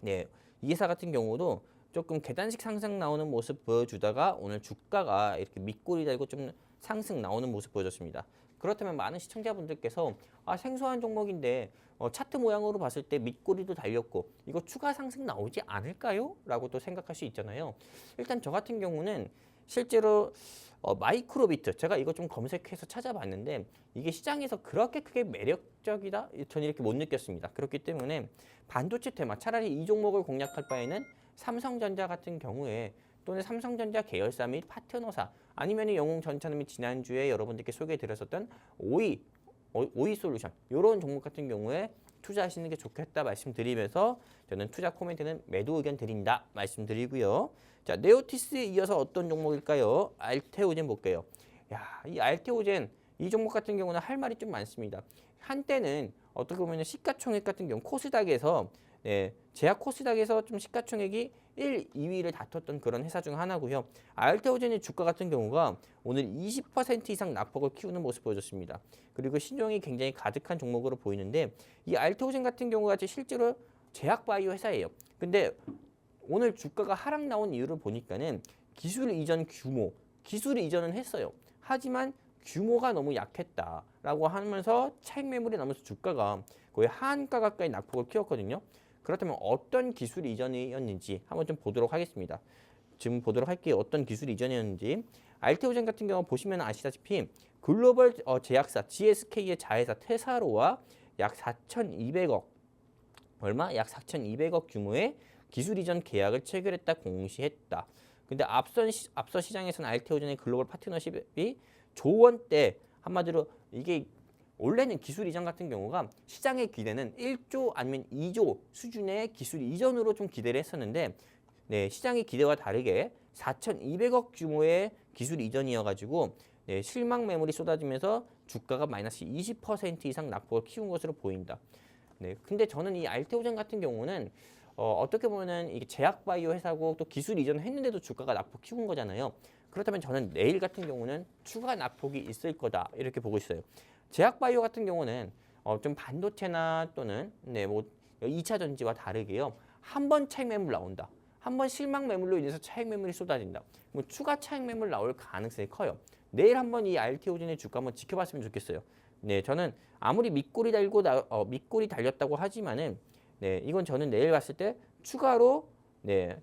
[SPEAKER 2] 이 회사 같은 경우도 조금 계단식 상승 나오는 모습 보여주다가 오늘 주가가 이렇게 밑골이 달고 좀 상승 나오는 모습 보여줬습니다. 그렇다면 많은 시청자분들께서 생소한 종목인데 차트 모양으로 봤을 때 밑골이도 달렸고 이거 추가 상승 나오지 않을까요? 라고 또 생각할 수 있잖아요. 일단 저 같은 경우는 실제로 마이크로비트 제가 이거 좀 검색해서 찾아봤는데 이게 시장에서 그렇게 크게 매력적이다? 저는 이렇게 못 느꼈습니다. 그렇기 때문에 반도체 테마 차라리 이 종목을 공략할 바에는 삼성전자 같은 경우에 또는 삼성전자 계열사 및 파트너사 아니면 영웅전차는 지난주에 여러분들께 소개해드렸었던 오이솔루션 이런 종목 같은 경우에 투자하시는 게 좋겠다 말씀드리면서 저는 투자 코멘트는 매도 의견 드린다 말씀드리고요. 자, 네오티스에 이어서 어떤 종목일까요? 알테오젠 볼게요. 이 알테오젠 이 종목 같은 경우는 할 말이 좀 많습니다. 한때는 어떻게 보면 시가총액 같은 경우 코스닥에서 제약 코스닥에서 좀 시가총액이 1, 2위를 다퉜던 그런 회사 중 하나고요. 알테오젠의 주가 같은 경우가 오늘 20% 이상 낙폭을 키우는 모습 보여줬습니다. 그리고 신종이 굉장히 가득한 종목으로 보이는데 이 알테오젠 같은 경우가 실제로 제약 바이오 회사예요. 근데 오늘 주가가 하락 나온 이유를 보니까는 기술 이전은 했어요. 하지만 규모가 너무 약했다라고 하면서 차익 매물이 나면서 주가가 거의 하한가 가까이 낙폭을 키웠거든요. 그렇다면 어떤 기술 이전이었는지 한번 좀 보도록 하겠습니다. 지금 보도록 할게요. 어떤 기술 이전이었는지. 알테오젠 같은 경우 보시면 아시다시피 글로벌 제약사 GSK의 자회사 테사로와 약 4,200억 약 4,200억 규모의 기술 이전 계약을 체결했다 공시했다. 근데 앞서 시장에서는 알테오젠의 글로벌 파트너십이 조원대 한마디로 이게 원래는 기술 이전 같은 경우가 시장의 기대는 1조 아니면 2조 수준의 기술 이전으로 좀 기대를 했었는데 시장의 기대와 다르게 4,200억 규모의 기술 이전이어가지고 실망 매물이 쏟아지면서 주가가 마이너스 20% 이상 낙폭을 키운 것으로 보인다. 근데 저는 이 알테오젠 같은 경우는 어떻게 보면은 이게 제약바이오 회사고 또 기술 이전을 했는데도 주가가 낙폭 키운 거잖아요. 그렇다면 저는 내일 같은 경우는 추가 낙폭이 있을 거다 이렇게 보고 있어요. 제약바이오 같은 경우는 좀 반도체나 또는 뭐 2차 전지와 다르게요. 한 번 차익 매물 나온다. 한 번 실망 매물로 인해서 차익 매물이 쏟아진다. 뭐 추가 차익 매물 나올 가능성이 커요. 내일 한번 이 RT오젠의 주가 한번 지켜봤으면 좋겠어요. 네, 저는 아무리 밑골이 달렸다고 하지만은 이건 저는 내일 봤을 때 추가로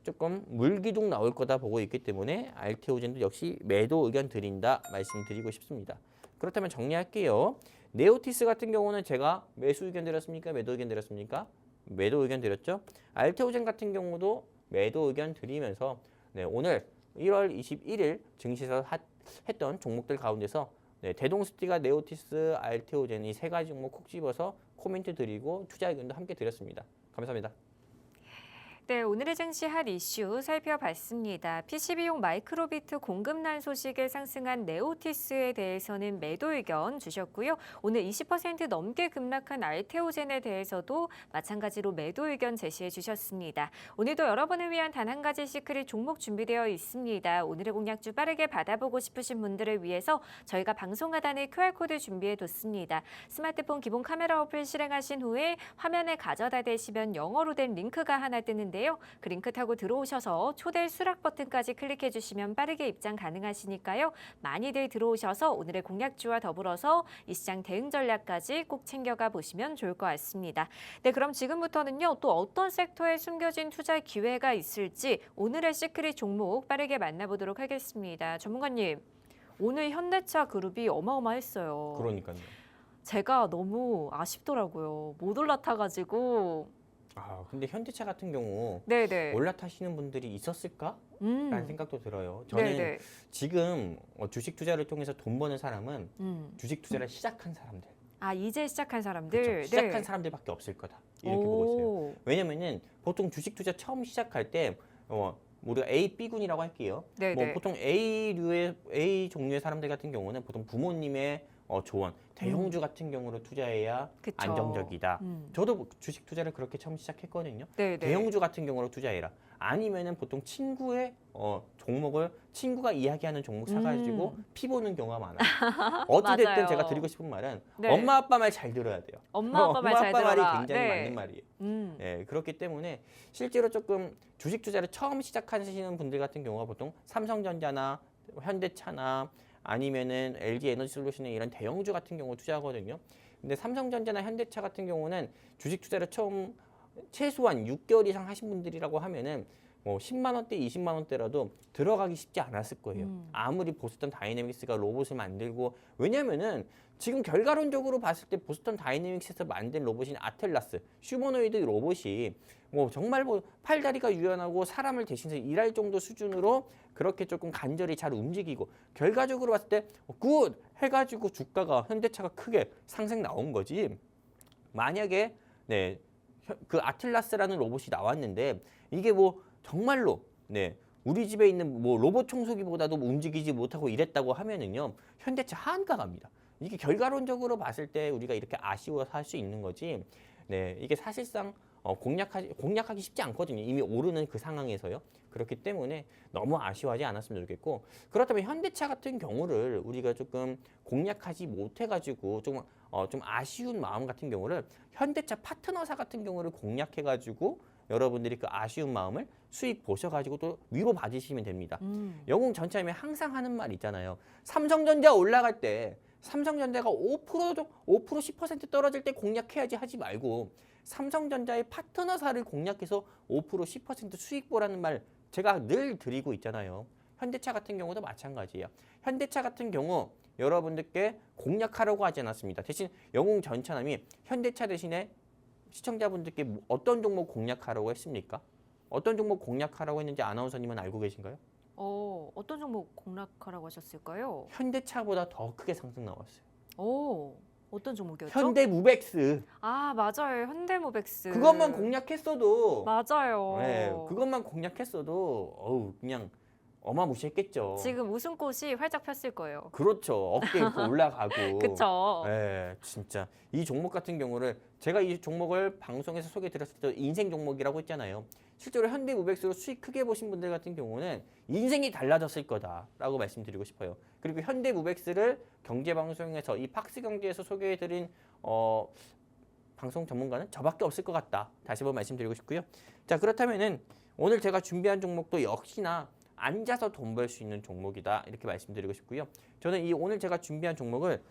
[SPEAKER 2] 조금 물기둥 나올 거다 보고 있기 때문에 RT오젠도 역시 매도 의견 드린다 말씀드리고 싶습니다. 그렇다면 정리할게요. 네오티스 같은 경우는 제가 매수 의견 드렸습니까? 매도 의견 드렸습니까? 매도 의견 드렸죠. RT오젠 같은 경우도 매도 의견 드리면서 오늘 1월 21일 증시에서 했던 종목들 가운데서 대동스티가 네오티스, RT오젠 이 세 가지 종목 콕 집어서 코멘트 드리고 투자 의견도 함께 드렸습니다. 감사합니다.
[SPEAKER 1] 네, 오늘의 증시 핫 이슈 살펴봤습니다. PCB용 마이크로비트 공급난 소식에 상승한 네오티스에 대해서는 매도 의견 주셨고요. 오늘 20% 넘게 급락한 알테오젠에 대해서도 마찬가지로 매도 의견 제시해 주셨습니다. 오늘도 여러분을 위한 단 한 가지 시크릿 종목 준비되어 있습니다. 오늘의 공략주 빠르게 받아보고 싶으신 분들을 위해서 저희가 방송 하단에 QR코드 준비해 뒀습니다. 스마트폰 기본 카메라 어플 실행하신 후에 화면에 가져다 대시면 영어로 된 링크가 하나 뜨는데 그 링크 타고 들어오셔서 초대 수락 버튼까지 클릭해 주시면 빠르게 입장 가능하시니까요. 많이들 들어오셔서 오늘의 공략주와 더불어서 이 시장 대응 전략까지 꼭 챙겨가 보시면 좋을 것 같습니다. 네, 그럼 지금부터는요. 또 어떤 섹터에 숨겨진 투자 기회가 있을지 오늘의 시크릿 종목 빠르게 만나보도록 하겠습니다. 전문가님, 오늘 현대차 그룹이 어마어마했어요.
[SPEAKER 2] 그러니까요.
[SPEAKER 1] 제가 너무 아쉽더라고요. 못 올라타가지고.
[SPEAKER 2] 근데 현대차 같은 경우
[SPEAKER 1] 네네.
[SPEAKER 2] 올라타시는 분들이 있었을까라는 생각도 들어요. 저는
[SPEAKER 1] 네네.
[SPEAKER 2] 지금 주식 투자를 통해서 돈 버는 사람은 주식 투자를 시작한 사람들,
[SPEAKER 1] 이제 시작한 사람들.
[SPEAKER 2] 그렇죠? 시작한 사람들밖에 없을 거다 이렇게 보고 있어요. 왜냐면은 보통 주식 투자 처음 시작할 때 우리가 A, B군이라고 할게요.
[SPEAKER 1] 네네.
[SPEAKER 2] 뭐 보통 A 종류의 사람들 같은 경우는 보통 부모님의 조언, 대형주 같은 경우로 투자해야
[SPEAKER 1] 그쵸.
[SPEAKER 2] 안정적이다. 저도 주식 투자를 그렇게 처음 시작했거든요.
[SPEAKER 1] 네네.
[SPEAKER 2] 대형주 같은 경우로 투자해라. 아니면은 보통 친구의 종목을 친구가 이야기하는 종목 사가지고 피 보는 경우가 많아요. 어찌됐든
[SPEAKER 1] 맞아요.
[SPEAKER 2] 제가 드리고 싶은 말은
[SPEAKER 1] 네.
[SPEAKER 2] 엄마 아빠 말 잘 들어야 돼요.
[SPEAKER 1] 엄마 아빠 말 잘 들어라.
[SPEAKER 2] 말이 굉장히
[SPEAKER 1] 네.
[SPEAKER 2] 맞는 말이에요. 그렇기 때문에 실제로 조금 주식 투자를 처음 시작하시는 분들 같은 경우가 보통 삼성전자나 현대차나 아니면은 LG 에너지솔루션의 이런 대형주 같은 경우 투자하거든요. 근데 삼성전자나 현대차 같은 경우는 주식 투자를 처음 최소한 6개월 이상 하신 분들이라고 하면은 뭐 10만 원대, 20만 원대라도 들어가기 쉽지 않았을 거예요. 아무리 보스턴 다이내믹스가 로봇을 만들고 왜냐면은 지금 결과론적으로 봤을 때 보스턴 다이내믹스에서 만든 로봇인 아틀라스, 휴머노이드 로봇이 뭐 정말 뭐 팔다리가 유연하고 사람을 대신해서 일할 정도 수준으로 그렇게 조금 간절히 잘 움직이고 결과적으로 봤을 때 굿 해가지고 주가가 현대차가 크게 상승 나온 거지. 만약에 그 아틀라스라는 로봇이 나왔는데 이게 뭐 정말로 우리 집에 있는 뭐 로봇 청소기보다도 움직이지 못하고 이랬다고 하면은요 현대차 하한가 갑니다. 이게 결과론적으로 봤을 때 우리가 이렇게 아쉬워서 할 수 있는 거지. 이게 사실상 공략하기 쉽지 않거든요. 이미 오르는 그 상황에서요. 그렇기 때문에 너무 아쉬워하지 않았으면 좋겠고 그렇다면 현대차 같은 경우를 우리가 조금 공략하지 못해가지고 좀 아쉬운 마음 같은 경우를 현대차 파트너사 같은 경우를 공략해가지고 여러분들이 그 아쉬운 마음을 수익 보셔가지고 또 위로 받으시면 됩니다. 영웅 전차님이 항상 하는 말 있잖아요. 삼성전자 올라갈 때 삼성전자가 5% 10% 떨어질 때 공략해야지 하지 말고 삼성전자의 파트너사를 공략해서 5% 10% 수익 보라는 말 제가 늘 드리고 있잖아요. 현대차 같은 경우도 마찬가지예요. 현대차 같은 경우 여러분들께 공략하라고 하지 않았습니다. 대신 영웅 전차남이 현대차 대신에 시청자분들께 어떤 종목 공략하라고 했습니까? 어떤 종목 공략하라고 했는지 아나운서님은 알고 계신가요?
[SPEAKER 1] 어떤 종목 공략하라고 하셨을까요?
[SPEAKER 2] 현대차보다 더 크게 상승 나왔어요.
[SPEAKER 1] 어떤 종목이었죠?
[SPEAKER 2] 현대무벡스.
[SPEAKER 1] 맞아요. 현대모백스.
[SPEAKER 2] 그것만 공략했어도
[SPEAKER 1] 맞아요.
[SPEAKER 2] 그것만 공략했어도 그냥 어마무시했겠죠.
[SPEAKER 1] 지금 웃음꽃이 활짝 폈을 거예요.
[SPEAKER 2] 그렇죠. 어깨 이렇게 올라가고.
[SPEAKER 1] 그쵸?
[SPEAKER 2] 예, 진짜 이 종목 같은 경우를 제가 이 종목을 방송에서 소개드렸을 때 인생 종목이라고 했잖아요. 실제로 현대무백스로 수익 크게 보신 분들 같은 경우는 인생이 달라졌을 거다라고 말씀드리고 싶어요. 그리고 현대무백스를 경제방송에서 이 팍스경제에서 소개해드린 방송 전문가는 저밖에 없을 것 같다. 다시 한번 말씀드리고 싶고요. 자, 그렇다면은 오늘 제가 준비한 종목도 역시나 앉아서 돈 벌 수 있는 종목이다. 이렇게 말씀드리고 싶고요. 저는 이 오늘 제가 준비한 종목을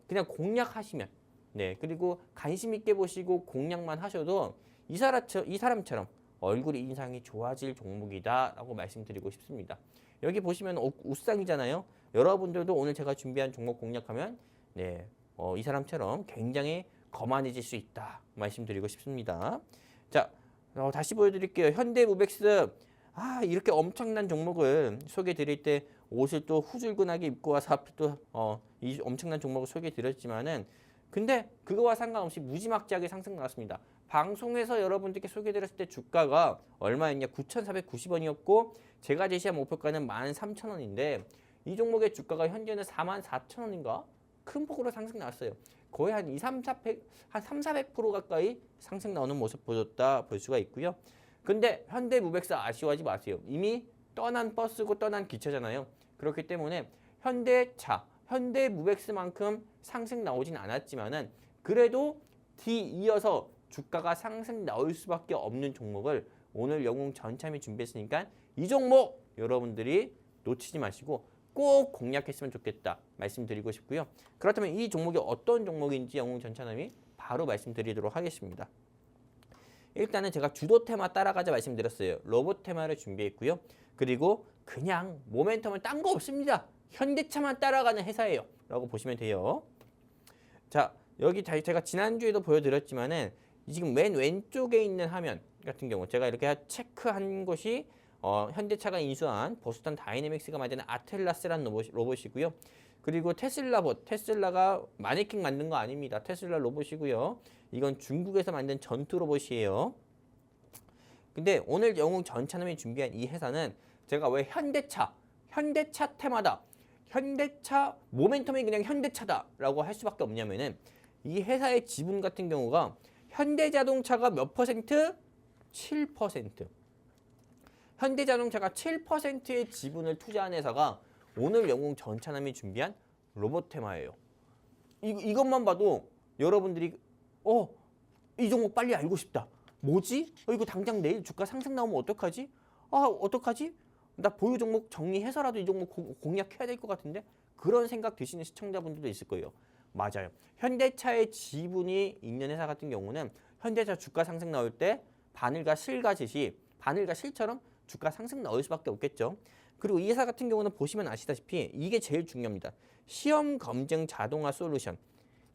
[SPEAKER 2] 그냥 공략하시면 네, 그리고 관심 있게 보시고 공략만 하셔도 이 사람처럼 얼굴 인상이 좋아질 종목이다라고 말씀드리고 싶습니다. 여기 보시면 우상이잖아요. 여러분들도 오늘 제가 준비한 종목 공략하면 네, 이 사람처럼 굉장히 거만해질 수 있다 말씀드리고 싶습니다. 자, 다시 보여드릴게요. 현대무백스 이렇게 엄청난 종목을 소개드릴 때 옷을 또 후줄근하게 입고 와서 앞에 또 이 엄청난 종목을 소개드렸지만은 근데 그거와 상관없이 무지막지하게 상승 나왔습니다. 방송에서 여러분들께 소개드렸을 때 주가가 얼마였냐? 9,490원이었고 제가 제시한 목표가는 13,000원인데 이 종목의 주가가 현재는 44,000원인가? 큰 폭으로 상승 나왔어요. 거의 한 3,400% 가까이 상승 나오는 모습 보였다 볼 수가 있고요. 근데 현대무백스 아쉬워하지 마세요. 이미 떠난 버스고 떠난 기차잖아요. 그렇기 때문에 현대무백스만큼 상승 나오진 않았지만은 그래도 뒤이어서 주가가 상승 나올 수밖에 없는 종목을 오늘 영웅 전참이 준비했으니까 이 종목 여러분들이 놓치지 마시고 꼭 공략했으면 좋겠다 말씀드리고 싶고요. 그렇다면 이 종목이 어떤 종목인지 영웅 전참이 바로 말씀드리도록 하겠습니다. 일단은 제가 주도 테마 따라가자 말씀드렸어요. 로봇 테마를 준비했고요. 그리고 그냥 모멘텀은 딴 거 없습니다. 현대차만 따라가는 회사예요. 라고 보시면 돼요. 자, 여기 제가 지난주에도 보여드렸지만은 지금 맨 왼쪽에 있는 화면 같은 경우 제가 이렇게 체크한 것이 현대차가 인수한 보스턴 다이내믹스가 만드는 아틀라스라는 로봇이고요. 그리고 테슬라가 마네킹 만든 거 아닙니다. 테슬라 로봇이고요. 이건 중국에서 만든 전투 로봇이에요. 근데 오늘 영웅 전차남이 준비한 이 회사는 제가 왜 현대차 테마다 현대차 모멘텀이 그냥 현대차다라고 할 수밖에 없냐면은 이 회사의 지분 같은 경우가 현대자동차가 몇 퍼센트? 7%. 현대자동차가 7%의 지분을 투자한 회사가 오늘 영웅 전차남이 준비한 로봇 테마예요. 이것만 봐도 여러분들이 이 종목 빨리 알고 싶다. 뭐지? 이거 당장 내일 주가 상승 나오면 어떡하지? 어떡하지? 나 보유 종목 정리해서라도 이 종목 공략해야 될 것 같은데? 그런 생각 드시는 시청자분들도 있을 거예요. 맞아요. 현대차의 지분이 있는 회사 같은 경우는 현대차 주가 상승 나올 때 바늘과 실처럼 주가 상승 나올 수밖에 없겠죠. 그리고 이 회사 같은 경우는 보시면 아시다시피 이게 제일 중요합니다. 시험 검증 자동화 솔루션.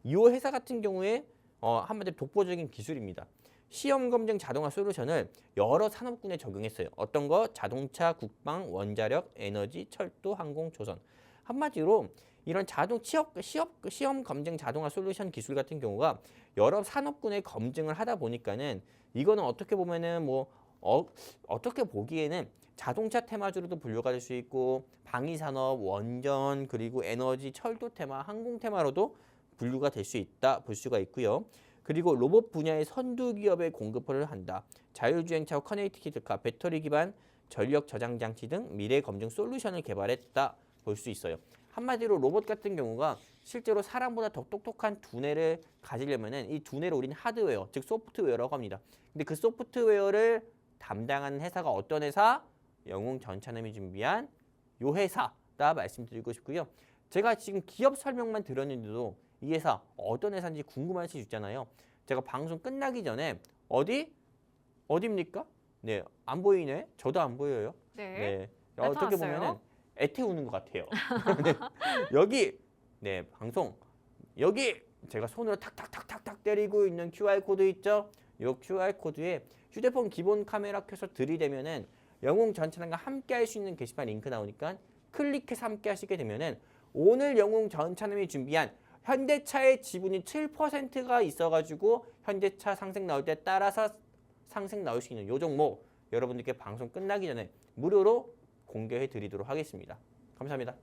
[SPEAKER 2] 이 회사 같은 경우에 한마디로 독보적인 기술입니다. 시험 검증 자동화 솔루션을 여러 산업군에 적용했어요. 어떤 거? 자동차, 국방, 원자력, 에너지, 철도, 항공, 조선. 한마디로 이런 시험 검증 자동화 솔루션 기술 같은 경우가 여러 산업군에 검증을 하다 보니까는 이거는 어떻게 보면은 어떻게 보기에는 자동차 테마주로도 분류가 될 수 있고 방위산업, 원전, 그리고 에너지, 철도 테마, 항공 테마로도 분류가 될 수 있다 볼 수가 있고요. 그리고 로봇 분야의 선두 기업에 공급을 한다. 자율주행차와 커넥티키드카, 배터리 기반 전력 저장 장치 등 미래 검증 솔루션을 개발했다 볼 수 있어요. 한마디로 로봇 같은 경우가 실제로 사람보다 더 똑똑한 두뇌를 가지려면은 이 두뇌를 우린 하드웨어, 즉 소프트웨어라고 합니다. 근데 그 소프트웨어를 담당하는 회사가 어떤 회사? 영웅 전차남이 준비한 요 회사다 말씀드리고 싶고요. 제가 지금 기업 설명만 들었는데도 이 회사 어떤 회사인지 궁금하실 수 있잖아요. 제가 방송 끝나기 전에 어디입니까? 네, 안 보이네. 저도 안 보여요.
[SPEAKER 1] 네.
[SPEAKER 2] 어떻게
[SPEAKER 1] 나타났어요.
[SPEAKER 2] 보면은 애태우는 것 같아요. 네, 여기 방송 여기 제가 손으로 탁탁탁탁탁 때리고 있는 QR 코드 있죠? 이 QR 코드에 휴대폰 기본 카메라 켜서 들이대면은 영웅 전차남과 함께 할 수 있는 게시판 링크 나오니까 클릭해서 함께 하시게 되면은 오늘 영웅 전차남이 준비한 현대차의 지분이 7%가 있어가지고 현대차 상승 나올 때 따라서 상승 나올 수 있는 요 종목 여러분들께 방송 끝나기 전에 무료로 공개해 드리도록 하겠습니다. 감사합니다.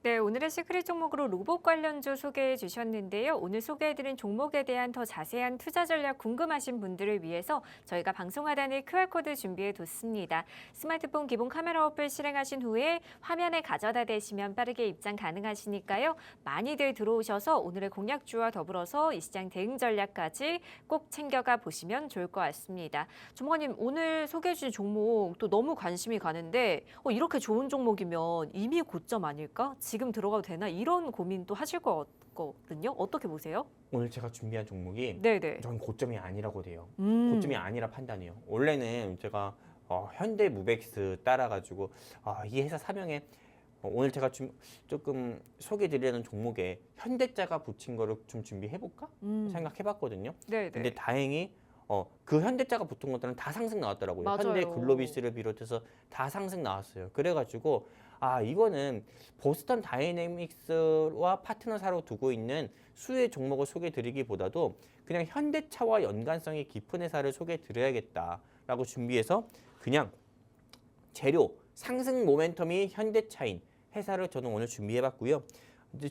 [SPEAKER 1] 네, 오늘의 시크릿 종목으로 로봇 관련주 소개해 주셨는데요. 오늘 소개해드린 종목에 대한 더 자세한 투자 전략 궁금하신 분들을 위해서 저희가 방송 하단에 QR코드 준비해 뒀습니다. 스마트폰 기본 카메라 어플 실행하신 후에 화면에 가져다 대시면 빠르게 입장 가능하시니까요. 많이들 들어오셔서 오늘의 공략주와 더불어서 이 시장 대응 전략까지 꼭 챙겨가 보시면 좋을 것 같습니다. 주무관님, 오늘 소개해 주신 종목 또 너무 관심이 가는데 이렇게 좋은 종목이면 이미 고점 아닐까? 지금 들어가도 되나? 이런 고민도 하실 거거든요. 어떻게 보세요?
[SPEAKER 2] 오늘 제가 준비한 종목이
[SPEAKER 1] 네네.
[SPEAKER 2] 전 고점이 아니라고 돼요. 고점이 아니라 판단해요. 원래는 제가 현대무벡스 따라가지고 이 회사 사명에 오늘 제가 조금 소개드리려는 종목에 현대자가 붙인 거를 좀 준비해볼까 생각해봤거든요.
[SPEAKER 1] 네네.
[SPEAKER 2] 근데 다행히 그 현대자가 붙은 것들은 다 상승 나왔더라고요.
[SPEAKER 1] 맞아요.
[SPEAKER 2] 현대글로비스를 비롯해서 다 상승 나왔어요. 그래가지고 이거는 보스턴 다이내믹스와 파트너사로 두고 있는 수혜 종목을 소개드리기보다도 그냥 현대차와 연관성이 깊은 회사를 소개드려야겠다라고 준비해서 그냥 재료 상승 모멘텀이 현대차인 회사를 저는 오늘 준비해봤고요.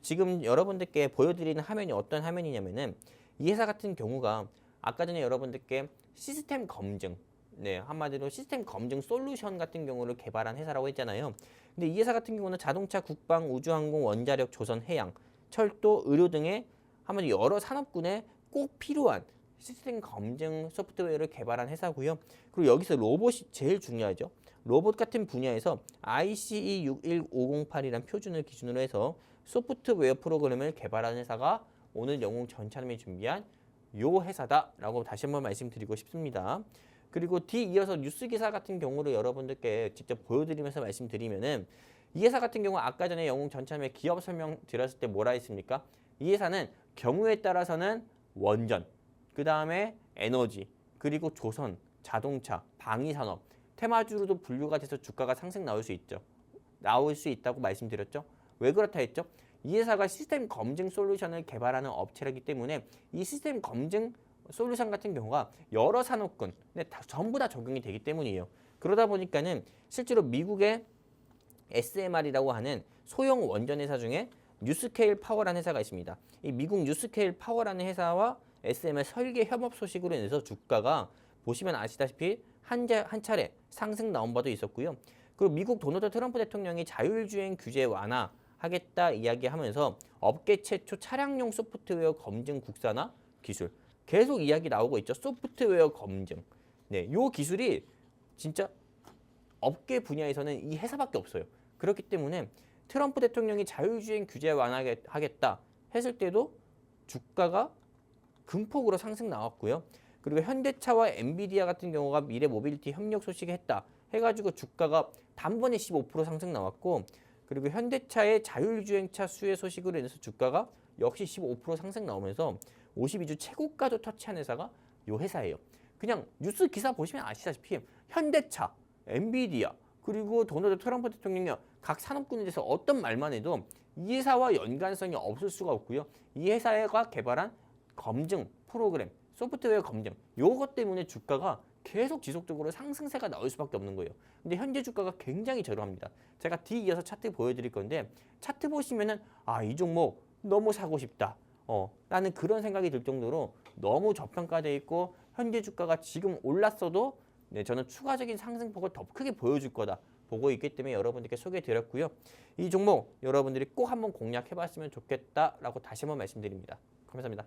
[SPEAKER 2] 지금 여러분들께 보여드리는 화면이 어떤 화면이냐면은 이 회사 같은 경우가 아까 전에 여러분들께 시스템 검증, 한마디로 시스템 검증 솔루션 같은 경우를 개발한 회사라고 했잖아요. 근데 이 회사 같은 경우는 자동차, 국방, 우주항공, 원자력, 조선, 해양, 철도, 의료 등의 한마디로 여러 산업군에 꼭 필요한 시스템 검증 소프트웨어를 개발한 회사고요. 그리고 여기서 로봇이 제일 중요하죠. 로봇 같은 분야에서 ICE 61508이라는 표준을 기준으로 해서 소프트웨어 프로그램을 개발한 회사가 오늘 영웅 전차님이 준비한 요 회사다라고 다시 한번 말씀드리고 싶습니다. 그리고 뒤이어서 뉴스 기사 같은 경우를 여러분들께 직접 보여드리면서 말씀드리면은 이 회사 같은 경우 아까 전에 영웅 전참의 기업 설명 드렸을 때 뭐라 했습니까? 이 회사는 경우에 따라서는 원전, 그 다음에 에너지, 그리고 조선, 자동차, 방위산업, 테마주로도 분류가 돼서 주가가 상승 나올 수 있다고 말씀드렸죠. 왜 그렇다 했죠? 이 회사가 시스템 검증 솔루션을 개발하는 업체이기 때문에 이 시스템 검증 솔루션 같은 경우가 여러 산업군 전부 다 적용이 되기 때문이에요. 그러다 보니까는 실제로 미국의 SMR이라고 하는 소형 원전 회사 중에 뉴스케일 파워라는 회사가 있습니다. 이 미국 뉴스케일 파워라는 회사와 SMR 설계 협업 소식으로 인해서 주가가 보시면 아시다시피 한 차례 상승 나온 바도 있었고요. 그리고 미국 도널드 트럼프 대통령이 자율주행 규제 완화하겠다 이야기하면서 업계 최초 차량용 소프트웨어 검증 국산화 기술 계속 이야기 나오고 있죠. 소프트웨어 검증. 요 기술이 진짜 업계 분야에서는 이 회사밖에 없어요. 그렇기 때문에 트럼프 대통령이 자율주행 규제 완화하겠다 했을 때도 주가가 금폭으로 상승 나왔고요. 그리고 현대차와 엔비디아 같은 경우가 미래 모빌리티 협력 소식을 했다 해가지고 주가가 단번에 15% 상승 나왔고, 그리고 현대차의 자율주행차 수혜 소식으로 인해서 주가가 역시 15% 상승 나오면서 52주 최고가도 터치한 회사가 이 회사예요. 그냥 뉴스 기사 보시면 아시다시피 현대차, 엔비디아, 그리고 도널드 트럼프 대통령이 각 산업군에 대해서 어떤 말만 해도 이 회사와 연관성이 없을 수가 없고요. 이 회사가 개발한 검증 프로그램, 소프트웨어 검증, 요것 때문에 주가가 계속 지속적으로 상승세가 나올 수밖에 없는 거예요. 근데 현재 주가가 굉장히 저렴합니다. 제가 뒤이어서 차트 보여드릴 건데 차트 보시면은 이 종목 너무 사고 싶다. 라는 그런 생각이 들 정도로 너무 저평가되어 있고 현재 주가가 지금 올랐어도 저는 추가적인 상승폭을 더 크게 보여줄 거다 보고 있기 때문에 여러분들께 소개해드렸고요. 이 종목 여러분들이 꼭 한번 공략해봤으면 좋겠다라고 다시 한번 말씀드립니다. 감사합니다.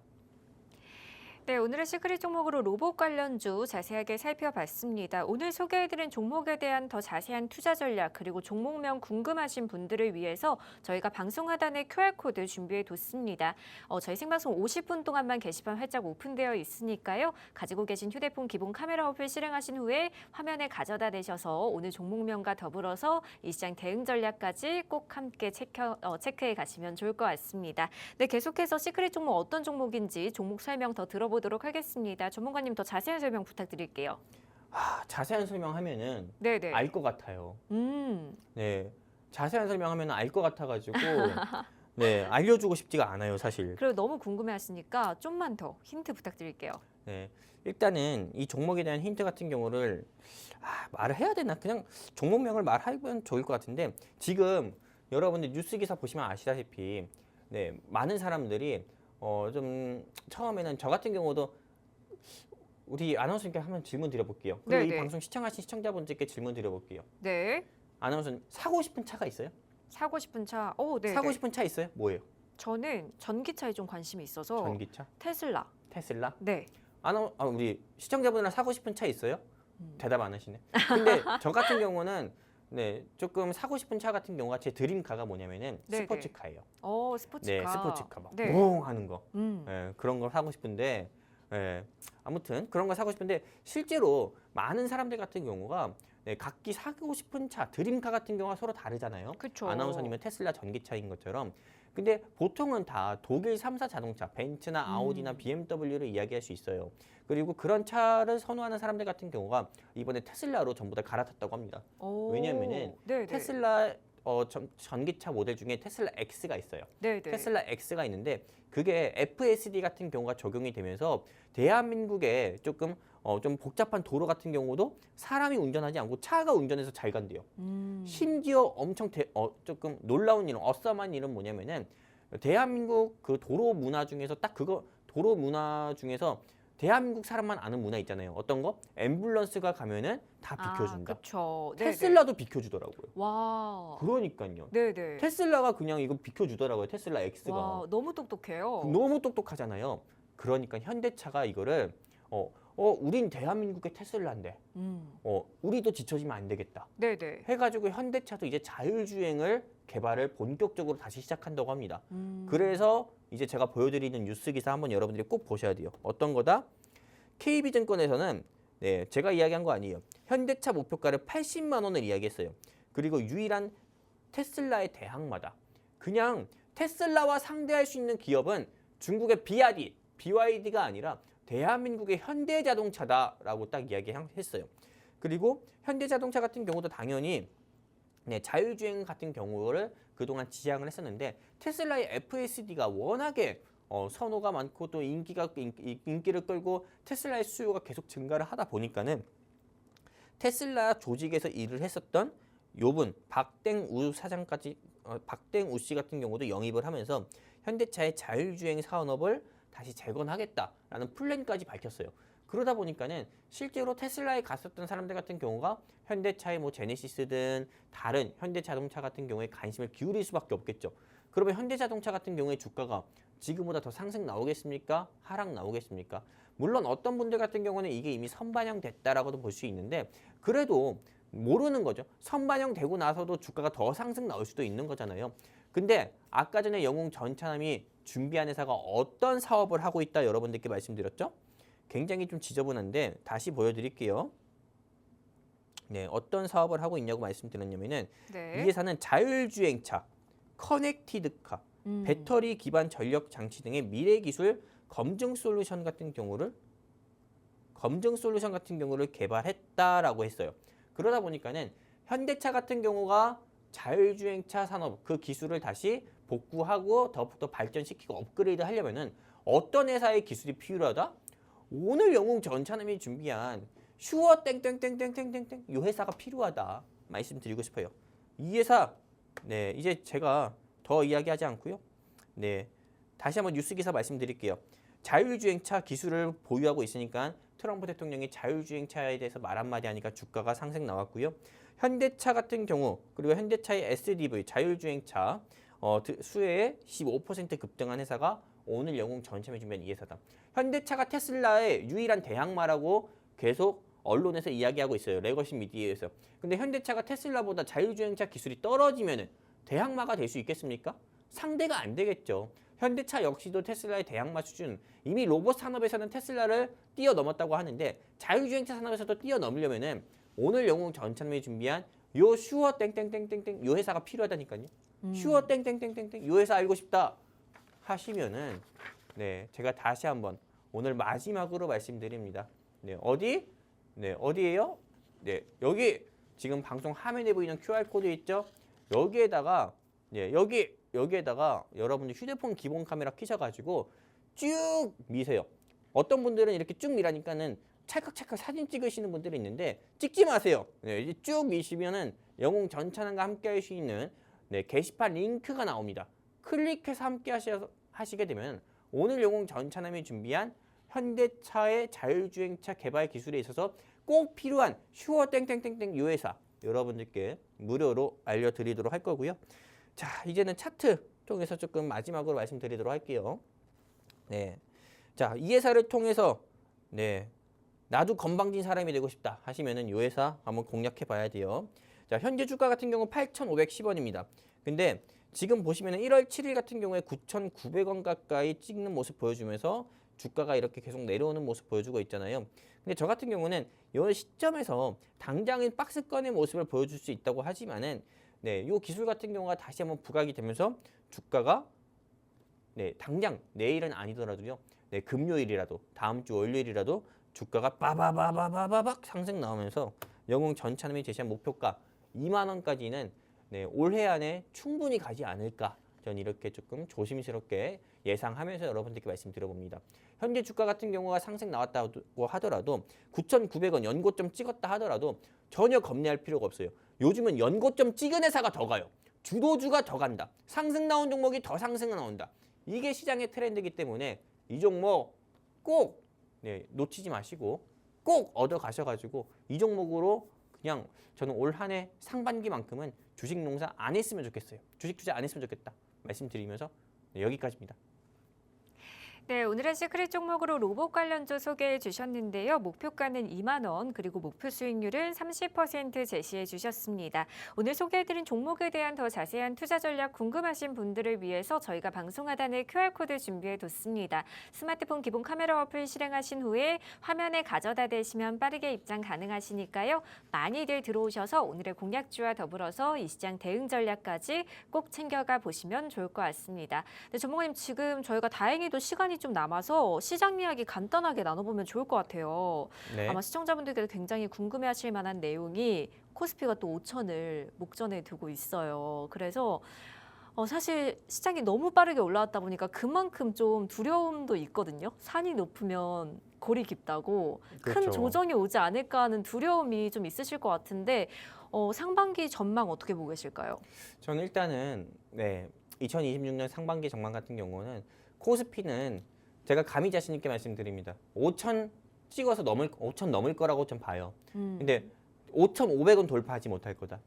[SPEAKER 1] 네, 오늘의 시크릿 종목으로 로봇 관련주 자세하게 살펴봤습니다. 오늘 소개해드린 종목에 대한 더 자세한 투자 전략 그리고 종목명 궁금하신 분들을 위해서 저희가 방송 하단에 QR코드 준비해뒀습니다. 저희 생방송 50분 동안만 게시판 활짝 오픈되어 있으니까요. 가지고 계신 휴대폰 기본 카메라 어플 실행하신 후에 화면에 가져다 대셔서 오늘 종목명과 더불어서 이 시장 대응 전략까지 꼭 함께 체크해 가시면 좋을 것 같습니다. 네, 계속해서 시크릿 종목 어떤 종목인지 종목 설명 더 들어보도록 하겠습니다. 전문가님 더 자세한 설명 부탁드릴게요.
[SPEAKER 2] 자세한 설명하면은
[SPEAKER 1] 네네.
[SPEAKER 2] 알 것 같아요. 네, 자세한 설명하면 알 것 같아가지고 알려주고 싶지가 않아요, 사실.
[SPEAKER 1] 그리고 너무 궁금해하시니까 좀만 더 힌트 부탁드릴게요.
[SPEAKER 2] 네, 일단은 이 종목에 대한 힌트 같은 경우를 말을 해야 되나? 그냥 종목명을 말하면 좋을 것 같은데 지금 여러분들 뉴스 기사 보시면 아시다시피 네, 많은 사람들이 좀 처음에는 저 같은 경우도 우리 아나운서님께 한번 질문 드려볼게요. 그리고 이
[SPEAKER 1] 네네.
[SPEAKER 2] 방송 시청하신 시청자분들께 질문 드려볼게요.
[SPEAKER 1] 네.
[SPEAKER 2] 아나운서님 사고 싶은 차가 있어요?
[SPEAKER 1] 사고 싶은 차. 네.
[SPEAKER 2] 사고 싶은 차 있어요? 뭐예요?
[SPEAKER 1] 저는 전기차에 좀 관심이 있어서
[SPEAKER 2] 전기차?
[SPEAKER 1] 테슬라.
[SPEAKER 2] 테슬라?
[SPEAKER 1] 네.
[SPEAKER 2] 우리 시청자분이랑 사고 싶은 차 있어요?
[SPEAKER 1] 음.
[SPEAKER 2] 대답 안 하시네. 근데 저 같은 경우는 네, 조금 사고 싶은 차 같은 경우가 제 드림카가 뭐냐면은
[SPEAKER 1] 네네.
[SPEAKER 2] 스포츠카예요.
[SPEAKER 1] 스포츠카.
[SPEAKER 2] 네, 스포츠카 막
[SPEAKER 1] 네.
[SPEAKER 2] 웅 하는 거.
[SPEAKER 1] 음.
[SPEAKER 2] 예, 그런 걸 사고 싶은데 아무튼 그런 거 사고 싶은데 실제로 많은 사람들 같은 경우가 네, 각기 사고 싶은 차, 드림카 같은 경우가 서로 다르잖아요.
[SPEAKER 1] 그쵸.
[SPEAKER 2] 아나운서님은 테슬라 전기차인 것처럼. 근데 보통은 다 독일 3사 자동차, 벤츠나 아우디나 BMW를 이야기할 수 있어요. 그리고 그런 차를 선호하는 사람들 같은 경우가 이번에 테슬라로 전부 다 갈아탔다고 합니다. 왜냐면은
[SPEAKER 1] 네네.
[SPEAKER 2] 테슬라 전기차 모델 중에 테슬라 X가 있어요.
[SPEAKER 1] 네네.
[SPEAKER 2] 테슬라 X가 있는데 그게 FSD 같은 경우가 적용이 되면서 대한민국에 조금 좀 복잡한 도로 같은 경우도 사람이 운전하지 않고 차가 운전해서 잘 간대요. 심지어 엄청 조금 놀라운 일은 어썸한 일은 뭐냐면은 대한민국 그 도로 문화 중에서 딱 그거 도로 문화 중에서 대한민국 사람만 아는 문화 있잖아요. 어떤 거? 앰뷸런스가 가면은 다 비켜준다.
[SPEAKER 1] 그렇죠.
[SPEAKER 2] 테슬라도 비켜주더라고요.
[SPEAKER 1] 와.
[SPEAKER 2] 그러니까요.
[SPEAKER 1] 네네.
[SPEAKER 2] 테슬라가 그냥 이거 비켜주더라고요. 테슬라 X가.
[SPEAKER 1] 와, 너무 똑똑해요.
[SPEAKER 2] 너무 똑똑하잖아요. 그러니까 현대차가 이거를 우린 대한민국의 테슬라인데 우리도 지쳐지면 안 되겠다.
[SPEAKER 1] 네네.
[SPEAKER 2] 해가지고 현대차도 이제 자율주행을 개발을 본격적으로 다시 시작한다고 합니다. 그래서 이제 제가 보여드리는 뉴스 기사 한번 여러분들이 꼭 보셔야 돼요. 어떤 거다? KB증권에서는 네, 제가 이야기한 거 아니에요. 현대차 목표가를 80만 원을 이야기했어요. 그리고 유일한 테슬라의 대항마다. 그냥 테슬라와 상대할 수 있는 기업은 중국의 BYD가 아니라 대한민국의 현대자동차다라고 딱 이야기했어요. 그리고 현대자동차 같은 경우도 당연히 네, 자율주행 같은 경우를 그동안 지향을 했었는데 테슬라의 FSD가 워낙에 선호가 많고 또 인기를 끌고 테슬라의 수요가 계속 증가를 하다 보니까는 테슬라 조직에서 일을 했었던 요분 박땡우 씨 같은 경우도 영입을 하면서 현대차의 자율주행 산업을 다시 재건하겠다라는 플랜까지 밝혔어요. 그러다 보니까는 실제로 테슬라에 갔었던 사람들 같은 경우가 현대차의 뭐 제네시스든 다른 현대자동차 같은 경우에 관심을 기울일 수밖에 없겠죠. 그러면 현대자동차 같은 경우에 주가가 지금보다 더 상승 나오겠습니까? 하락 나오겠습니까? 물론 어떤 분들 같은 경우는 이게 이미 선반영됐다라고도 볼 수 있는데 그래도 모르는 거죠. 선반영되고 나서도 주가가 더 상승 나올 수도 있는 거잖아요. 근데 아까 전에 영웅 전차남이 준비한 회사가 어떤 사업을 하고 있다 여러분들께 말씀드렸죠? 굉장히 좀 지저분한데 다시 보여드릴게요. 네, 어떤 사업을 하고 있냐고 말씀드렸냐면은
[SPEAKER 1] 네.
[SPEAKER 2] 이 회사는 자율주행차, 커넥티드카, 배터리 기반 전력 장치 등의 미래 기술 검증 솔루션 같은 경우를 개발했다라고 했어요. 그러다 보니까는 현대차 같은 경우가 자율주행차 산업 그 기술을 다시 복구하고 더욱더 발전시키고 업그레이드 하려면은 어떤 회사의 기술이 필요하다? 오늘 영웅 전차남이 준비한 슈어 땡땡땡땡땡땡땡 이 회사가 필요하다 말씀드리고 싶어요. 이 회사 네 이제 제가 더 이야기하지 않고요. 네 다시 한번 뉴스 기사 말씀드릴게요. 자율주행차 기술을 보유하고 있으니까 트럼프 대통령이 자율주행차에 대해서 말 한마디 하니까 주가가 상승 나왔고요. 현대차 같은 경우 그리고 현대차의 SDV 자율주행차 수혜에 15% 급등한 회사가 오늘 영웅 전참에 준비한 이 회사다. 현대차가 테슬라의 유일한 대항마라고 계속 언론에서 이야기하고 있어요. 레거시 미디어에서. 근데 현대차가 테슬라보다 자율주행차 기술이 떨어지면 대항마가 될 수 있겠습니까? 상대가 안 되겠죠. 현대차 역시도 테슬라의 대항마 수준 이미 로봇 산업에서는 테슬라를 뛰어넘었다고 하는데 자율주행차 산업에서도 뛰어넘으려면은 오늘 영웅 전참이 준비한 요 슈어 땡땡땡땡땡 요 회사가 필요하다니까요. 슈어 땡땡땡땡땡 요 회사 알고 싶다 하시면은 네 제가 다시 한번 오늘 마지막으로 말씀드립니다. 네 어디? 네 어디예요? 네 여기 지금 방송 화면에 보이는 QR 코드 있죠? 여기에다가 네 여기에다가 여러분들 휴대폰 기본 카메라 켜셔가지고 쭉 미세요. 어떤 분들은 이렇게 쭉 미라니까는 찰칵찰칵 사진 찍으시는 분들이 있는데 찍지 마세요. 네, 이제 쭉 미시면은 영웅 전차남과 함께 할 수 있는 네, 게시판 링크가 나옵니다. 클릭해서 함께 하시게 되면 오늘 영웅 전차남이 준비한 현대차의 자율주행차 개발 기술에 있어서 꼭 필요한 슈어 땡땡땡땡 이 회사 여러분들께 무료로 알려드리도록 할 거고요. 자, 이제는 차트 통해서 조금 마지막으로 말씀드리도록 할게요. 네, 자, 이 회사를 통해서 네, 나도 건방진 사람이 되고 싶다 하시면은 이 회사 한번 공략해 봐야 돼요. 자, 현재 주가 같은 경우 8,510원입니다. 근데 지금 보시면은 1월 7일 같은 경우에 9,900원 가까이 찍는 모습 보여주면서 주가가 이렇게 계속 내려오는 모습 보여주고 있잖아요. 근데 저 같은 경우는 이 시점에서 당장은 박스권의 모습을 보여줄 수 있다고 하지만은 네, 이 기술 같은 경우가 다시 한번 부각이 되면서 주가가 네, 당장 내일은 아니더라도요. 네, 금요일이라도 다음 주 월요일이라도 주가가 빠바바바바박 상승 나오면서 영웅 전차남이 제시한 목표가 2만 원까지는 네, 올해 안에 충분히 가지 않을까. 전 이렇게 조금 조심스럽게 예상하면서 여러분들께 말씀드려봅니다. 현재 주가 같은 경우가 상승 나왔다고 하더라도 9,900원 연고점 찍었다 하더라도 전혀 겁내할 필요가 없어요. 요즘은 연고점 찍은 회사가 더 가요. 주도주가 더 간다. 상승 나온 종목이 더 상승 나온다. 이게 시장의 트렌드이기 때문에 이 종목 꼭 네, 놓치지 마시고 꼭 얻어 가셔가지고 이 종목으로 그냥 저는 올 한 해 상반기만큼은 주식 농사 안 했으면 좋겠어요. 주식 투자 안 했으면 좋겠다 말씀드리면서 네, 여기까지입니다.
[SPEAKER 1] 네, 오늘은 시크릿 종목으로 로봇 관련주 소개해 주셨는데요. 목표가는 2만 원, 그리고 목표 수익률은 30% 제시해 주셨습니다. 오늘 소개해드린 종목에 대한 더 자세한 투자 전략 궁금하신 분들을 위해서 저희가 방송 하단에 QR코드 준비해 뒀습니다. 스마트폰 기본 카메라 어플 실행하신 후에 화면에 가져다 대시면 빠르게 입장 가능하시니까요. 많이들 들어오셔서 오늘의 공략주와 더불어서 이 시장 대응 전략까지 꼭 챙겨가 보시면 좋을 것 같습니다. 네, 전문가님 지금 저희가 다행히도 시간이 좀 남아서 시장 이야기 간단하게 나눠보면 좋을 것 같아요.
[SPEAKER 2] 네.
[SPEAKER 1] 아마 시청자분들께도 굉장히 궁금해하실 만한 내용이 코스피가 또 5천을 목전에 두고 있어요. 그래서 사실 시장이 너무 빠르게 올라왔다 보니까 그만큼 좀 두려움도 있거든요. 산이 높으면 골이 깊다고 큰
[SPEAKER 2] 그렇죠.
[SPEAKER 1] 조정이 오지 않을까 하는 두려움이 좀 있으실 것 같은데 상반기 전망 어떻게 보고 계실까요?
[SPEAKER 2] 저는 일단은 네, 2026년 상반기 전망 같은 경우는 코스피는 제가 감히 자신 있게 말씀드립니다. 5천 찍어서 5천 넘을 거라고 좀 봐요. 근데 5,500원 돌파하지 못할 거다.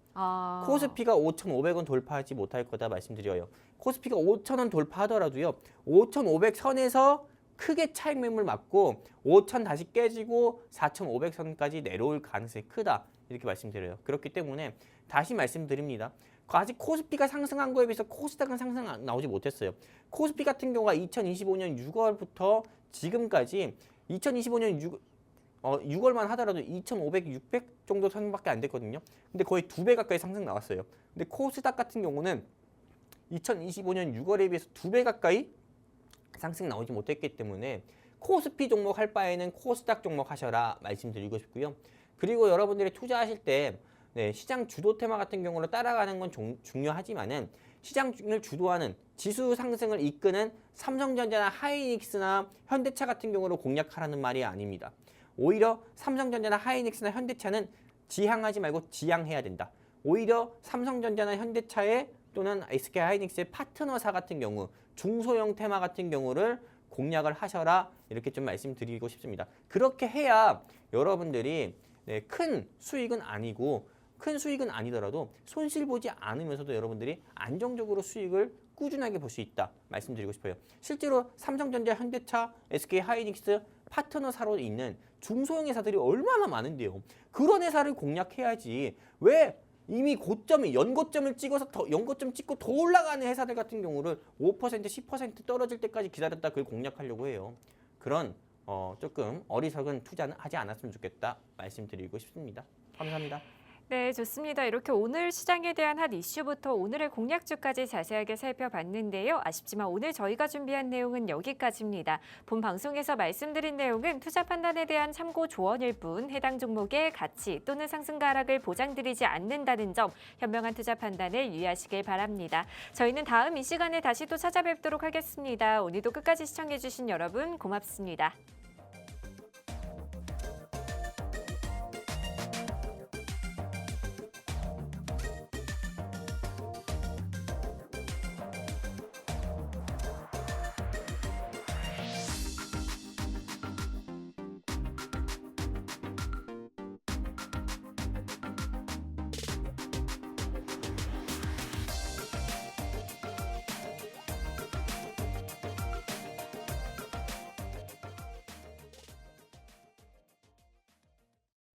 [SPEAKER 2] 코스피가 5,500원 돌파하지 못할 거다 말씀드려요. 코스피가 5,000원 돌파하더라도요. 5,500 선에서 크게 차익 매물 맞고 5,000 다시 깨지고 4,500선까지 내려올 가능성이 크다. 이렇게 말씀드려요. 그렇기 때문에 다시 말씀드립니다. 아직 코스피가 상승한 거에 비해서 코스닥은 상승 나오지 못했어요. 코스피 같은 경우가 2025년 6월부터 지금까지 2025년 6월만 하더라도 2,500, 600 정도 선밖에 안 됐거든요. 근데 거의 2배 가까이 상승 나왔어요. 근데 코스닥 같은 경우는 2025년 6월에 비해서 2배 가까이 상승 나오지 못했기 때문에 코스피 종목 할 바에는 코스닥 종목 하셔라 말씀드리고 싶고요. 그리고 여러분들이 투자하실 때 네, 시장 주도 테마 같은 경우로 따라가는 건 중요하지만은 시장을 주도하는 지수 상승을 이끄는 삼성전자나 하이닉스나 현대차 같은 경우로 공략하라는 말이 아닙니다. 오히려 삼성전자나 하이닉스나 현대차는 지향하지 말고 지향해야 된다. 오히려 삼성전자나 현대차의 또는 SK 하이닉스의 파트너사 같은 경우 중소형 테마 같은 경우를 공략을 하셔라 이렇게 좀 말씀드리고 싶습니다. 그렇게 해야 여러분들이 네, 큰 수익은 아니더라도 손실 보지 않으면서도 여러분들이 안정적으로 수익을 꾸준하게 볼 수 있다 말씀드리고 싶어요. 실제로 삼성전자, 현대차, SK 하이닉스 파트너사로 있는 중소형 회사들이 얼마나 많은데요. 그런 회사를 공략해야지 왜 이미 연고점을 찍어서 연고점 찍고 더 올라가는 회사들 같은 경우를 5%, 10% 떨어질 때까지 기다렸다 그걸 공략하려고 해요. 그런 조금 어리석은 투자는 하지 않았으면 좋겠다 말씀드리고 싶습니다. 감사합니다.
[SPEAKER 1] 네, 좋습니다. 이렇게 오늘 시장에 대한 한 이슈부터 오늘의 공략주까지 자세하게 살펴봤는데요. 아쉽지만 오늘 저희가 준비한 내용은 여기까지입니다. 본 방송에서 말씀드린 내용은 투자 판단에 대한 참고 조언일 뿐 해당 종목의 가치 또는 상승과 하락을 보장드리지 않는다는 점 현명한 투자 판단을 유의하시길 바랍니다. 저희는 다음 이 시간에 다시 또 찾아뵙도록 하겠습니다. 오늘도 끝까지 시청해주신 여러분 고맙습니다.